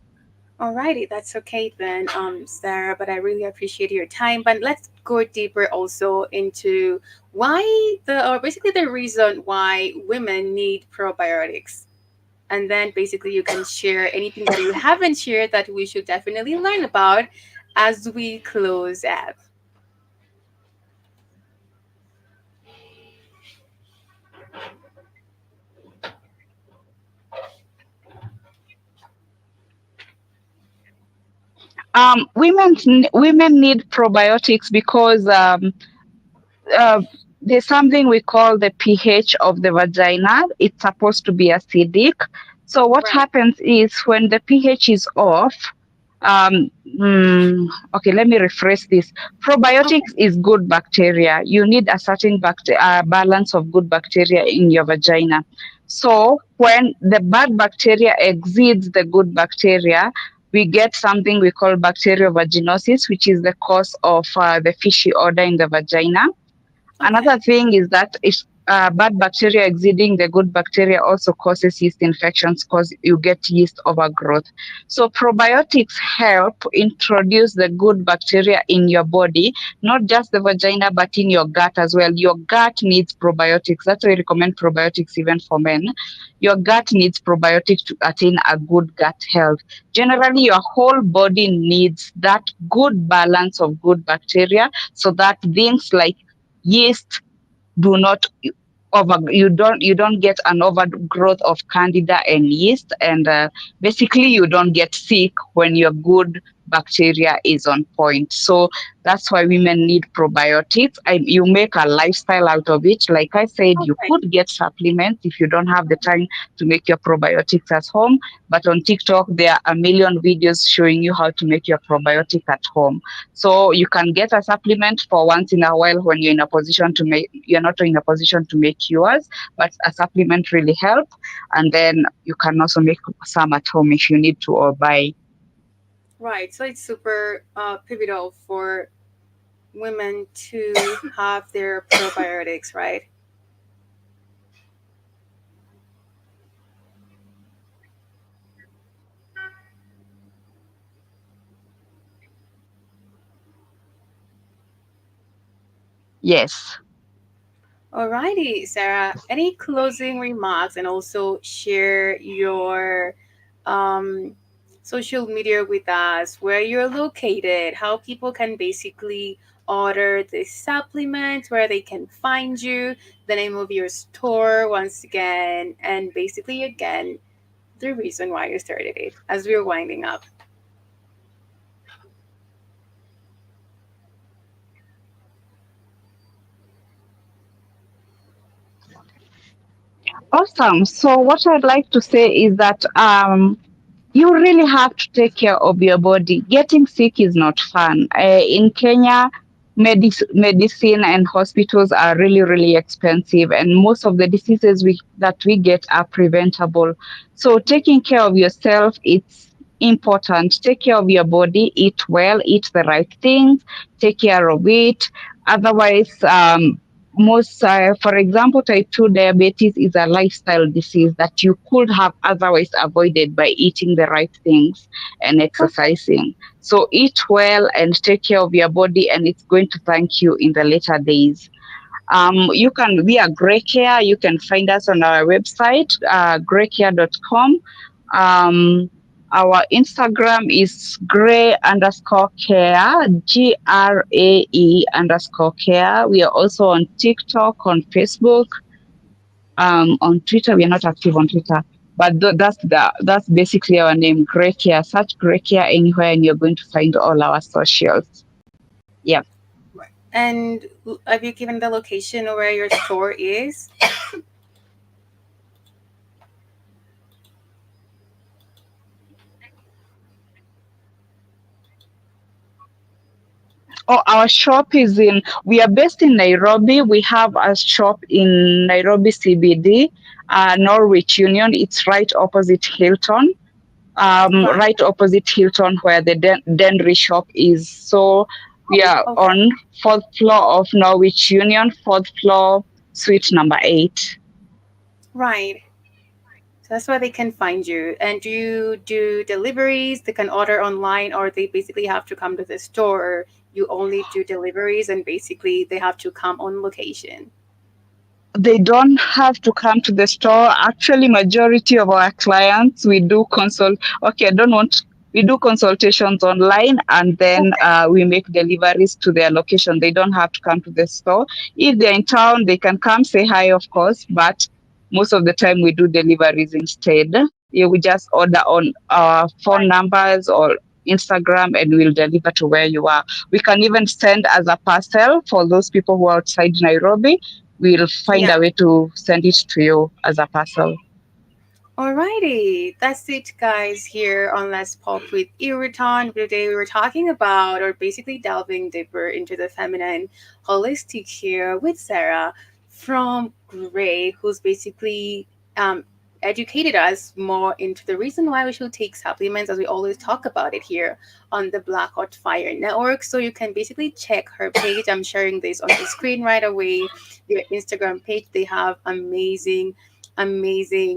[SPEAKER 2] Alrighty, that's okay then, Sarah. But I really appreciate your time. But let's go deeper also into why or basically the reason why women need probiotics. And then basically you can share anything that you haven't shared that we should definitely learn about as we close out.
[SPEAKER 5] Women need probiotics because uh, there's something we call the pH of the vagina. It's supposed to be acidic. So what
[SPEAKER 2] Right.
[SPEAKER 5] happens is when the pH is off, um, okay, let me rephrase this.
[SPEAKER 2] Okay.
[SPEAKER 5] Probiotics is good bacteria. You need a certain balance of good bacteria in your vagina. So when the bad bacteria exceeds the good bacteria, we get something we call bacteriovaginosis, which is the cause of the fishy odor in the vagina. Another
[SPEAKER 2] Okay.
[SPEAKER 5] thing is that if bad bacteria exceeding the good bacteria also causes yeast infections because you get yeast overgrowth. So probiotics help introduce the good bacteria in your body, not just the vagina, but in your gut as well. Your gut needs probiotics. That's why we recommend probiotics even for men. Your gut needs probiotics to attain a good gut health. Generally, your whole body needs that good balance of good bacteria so that things like yeast do not you don't get an overgrowth of candida and yeast, and basically you don't get sick when your good bacteria is on point. So that's why women need probiotics. You make a lifestyle out of it. Like I said, you
[SPEAKER 2] Okay.
[SPEAKER 5] could get supplements if you don't have the time to make your probiotics at home, but on TikTok there are a million videos showing you how to make your probiotic at home. So you can get a supplement for once in a while when you're not in a position to make yours, but a supplement really help. And then you can also make some at home if you need to or buy.
[SPEAKER 2] Right. So it's super pivotal for women to have their probiotics, right?
[SPEAKER 5] Yes.
[SPEAKER 2] Alrighty, Sarah. Any closing remarks, and also share your um, social media with us, where you're located, how people can basically order the supplements, where they can find you, the name of your store once again, and basically again the reason why you started it as we're winding up.
[SPEAKER 5] Awesome. So what I'd like to say is that you really have to take care of your body. Getting sick is not fun. In Kenya, medicine and hospitals are really, really expensive, and most of the diseases that we get are preventable. So taking care of yourself, it's important. Take care of your body, eat well, eat the right things, take care of it. Otherwise, for example, type 2 diabetes is a lifestyle disease that you could have otherwise avoided by eating the right things and
[SPEAKER 2] Okay.
[SPEAKER 5] exercising. So eat well and take care of your body, and it's going to thank you in the later days. We are Grey Care. You can find us on our website, greycare.com. Um, our Instagram is gray_care, GRAE_care. We are also on TikTok, on Facebook, on Twitter. We are not active on Twitter, but that's basically our name, Grey Care. Search Grey Care anywhere, and you're going to find all our socials. Yeah.
[SPEAKER 2] And have you given the location where your store is?
[SPEAKER 5] Oh, our shop is we are based in Nairobi. We have a shop in Nairobi CBD, Norwich Union. It's right opposite Hilton,
[SPEAKER 2] Right.
[SPEAKER 5] right opposite Hilton where the Denry shop is. So we are
[SPEAKER 2] Okay.
[SPEAKER 5] on fourth floor of Norwich Union, fourth floor, suite number 8.
[SPEAKER 2] Right. So that's where they can find you. And do you do deliveries? They can order online, or they basically have to come to the store. Or you only do deliveries, and basically they have to come on location.
[SPEAKER 5] They don't have to come to the store. Actually, majority of our clients, we do consult. Okay, I don't want. We do consultations online, and then
[SPEAKER 2] Okay.
[SPEAKER 5] we make deliveries to their location. They don't have to come to the store. If they're in town, they can come say hi, of course. But most of the time, we do deliveries instead. Yeah, we just order on our phone numbers or Instagram, and we'll deliver to where you are. We can even send as a parcel for those people who are outside Nairobi. We'll find
[SPEAKER 2] Yeah.
[SPEAKER 5] a way to send it to you as a parcel.
[SPEAKER 2] Alrighty, that's it, guys, here on Let's Pop with Iriton. Today we were talking about, or basically delving deeper into the feminine holistic here with Sarah from GRAE, who's basically um, educated us more into the reason why we should take supplements, as we always talk about it here on the Black Hot Fire Network. So you can basically check her page. I'm sharing this on the screen right away. Their Instagram page, they have amazing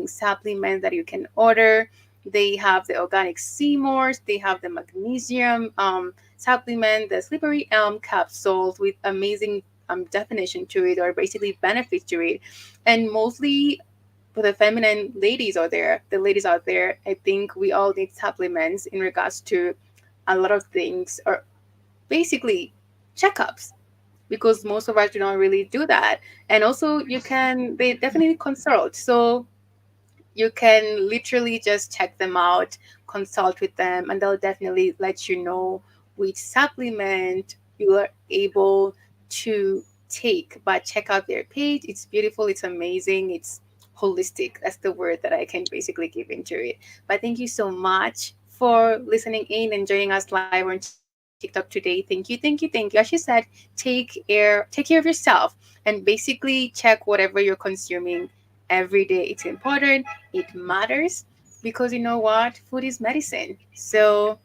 [SPEAKER 2] supplements that you can order. They have the organic sea moss, they have the magnesium supplement, the slippery elm capsules with amazing definition to it, or basically benefits to it. And mostly for the feminine ladies out there, the ladies out there, I think we all need supplements in regards to a lot of things, or basically checkups, because most of us do not really do that. And also they definitely consult. So you can literally just check them out, consult with them, and they'll definitely let you know which supplement you are able to take. But check out their page. It's beautiful, it's amazing, it's holistic. That's the word that I can basically give into it. But thank you so much for listening in and joining us live on TikTok today. Thank you. As she said, take care of yourself, and basically check whatever you're consuming every day. It's important, it matters, because you know what? Food is medicine. So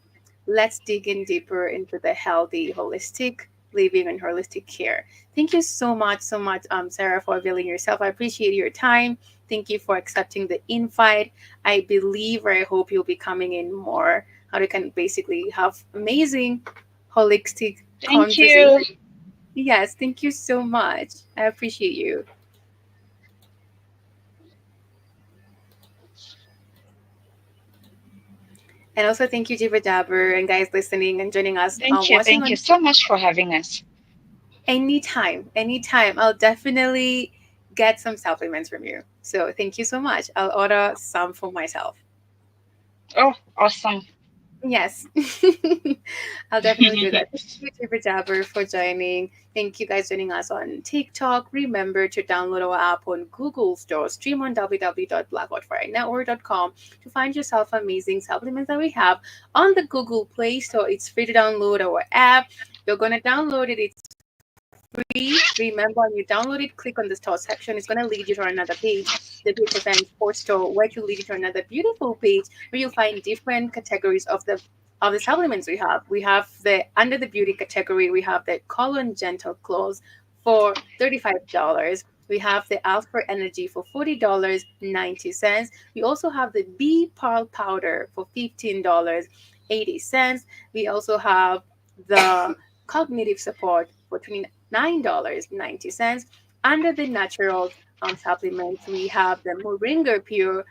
[SPEAKER 2] let's dig in deeper into the healthy, holistic living and holistic care. Thank you so much, Sarah, for availing yourself. I appreciate your time. Thank you for accepting the invite. I believe, or I hope you'll be coming in more. How we can basically have amazing, holistic
[SPEAKER 5] Thank
[SPEAKER 2] conversation.
[SPEAKER 5] you.
[SPEAKER 2] Yes, thank you so much. I appreciate you. And also thank you, Jiva Jabber, and guys listening and joining us,
[SPEAKER 5] Thank you.
[SPEAKER 2] watching
[SPEAKER 5] Thank you
[SPEAKER 2] on
[SPEAKER 5] so much for having us.
[SPEAKER 2] anytime, anytime. I'll definitely get some supplements from you. So thank you so much. I'll order some for myself.
[SPEAKER 5] Oh, awesome.
[SPEAKER 2] Yes, I'll definitely do that. Thank you, Jiva Jabber, for joining. Thank you guys joining us on TikTok. Remember to download our app on Google Store. Stream on www.blackoutfirenetwork.com to find yourself amazing supplements that we have on the Google Play Store. It's free to download our app. You're gonna download it. It's free. Remember, when you download it, click on the store section. It's going to lead you to another page, the Beauty Fan Sports Store, where to lead you to another beautiful page where you'll find different categories of the supplements we have. We have the under the beauty category, we have the Colon Gentle Clothes for $35. We have the Alpha Energy for $40.90. We also have the Bee Pearl Powder for $15.80. We also have the Cognitive Support for $29.90. Under the natural supplements, we have the Moringa Pure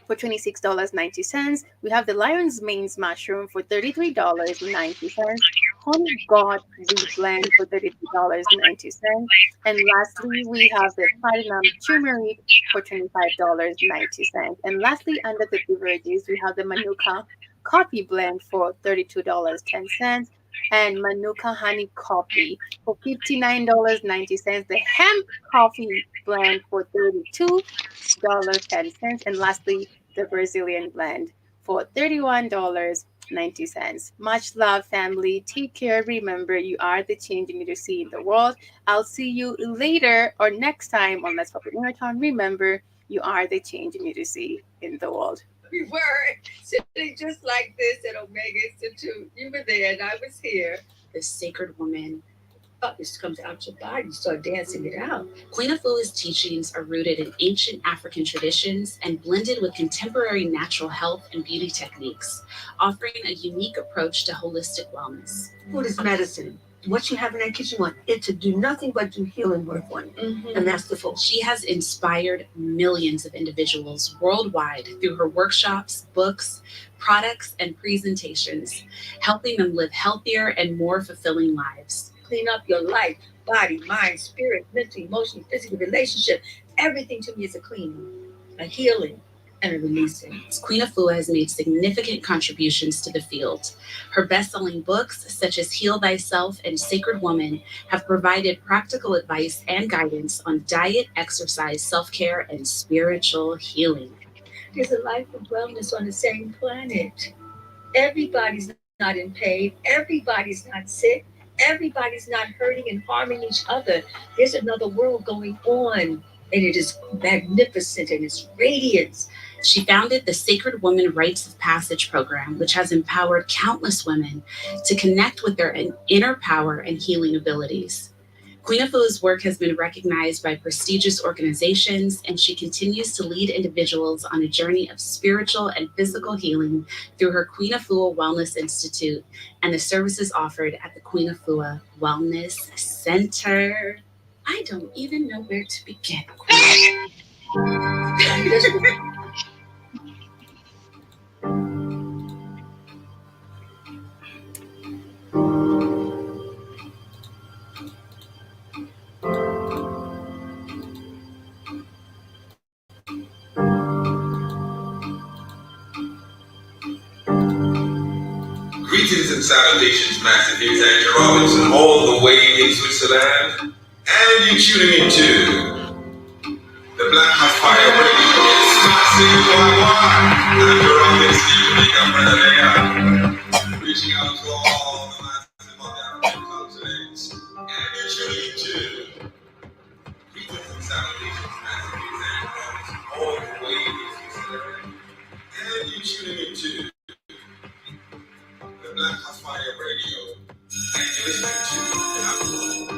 [SPEAKER 2] for $26.90. We have the Lion's Mane's Mushroom for $33.90. Honey God Wheat Blend for $33.90. And lastly, we have the Platinum Turmeric for $25.90. And lastly, under the beverages, we have the Manuka Coffee Blend for $32.10. And Manuka Honey Coffee for $59.90. The Hemp Coffee Blend for $32.10. And lastly, the Brazilian blend for $31.90. Much love, family. Take care. Remember, you are the change you need to see in the world. I'll see you later or next time on Let's Talk with Marathon. Remember, you are the change you need to see in the world.
[SPEAKER 4] We were sitting just like this at Omega Institute. You were there and I was here.
[SPEAKER 3] The sacred woman.
[SPEAKER 4] This comes out your body, you start dancing it out.
[SPEAKER 3] Queen Afua's teachings are rooted in ancient African traditions and blended with contemporary natural health and beauty techniques, offering a unique approach to holistic wellness.
[SPEAKER 4] Food is medicine. What you have in that kitchen, you want it to do nothing but do healing work on you. And that's the focus.
[SPEAKER 3] She has inspired millions of individuals worldwide through her workshops, books, products, and presentations, helping them live healthier and more fulfilling lives.
[SPEAKER 4] Clean up your life, body, mind, spirit, mental, emotional, physical, relationship. Everything to me is a cleaning, a healing, and a releasing.
[SPEAKER 3] Queen Afua has made significant contributions to the field. Her best-selling books, such as Heal Thyself and Sacred Woman, have provided practical advice and guidance on diet, exercise, self-care, and spiritual healing.
[SPEAKER 4] There's a life of wellness on the same planet. Everybody's not in pain. Everybody's not sick. Everybody's not hurting and harming each other. There's another world going on, and it is magnificent and it's radiant.
[SPEAKER 3] She founded the Sacred Woman Rites of Passage program, which has empowered countless women to connect with their inner power and healing abilities. Queen Afua's work has been recognized by prestigious organizations, and she continues to lead individuals on a journey of spiritual and physical healing through her Queen Afua Wellness Institute and the services offered at the Queen Afua Wellness Center. I don't even know where to begin.
[SPEAKER 1] Greetings and salutations, Master Hughes Andrew Robinson, all the way in Switzerland. And you're tuning into the Black Hot Fire Radio. It's Master Andrew Robinson, reaching out to all the massive on the African continent. And you're tuning into greetings and salutations, Master Hughes Andrew Robinson, all the way in Switzerland. And you're tuning into Black Hot Fire Radio, and you're listening to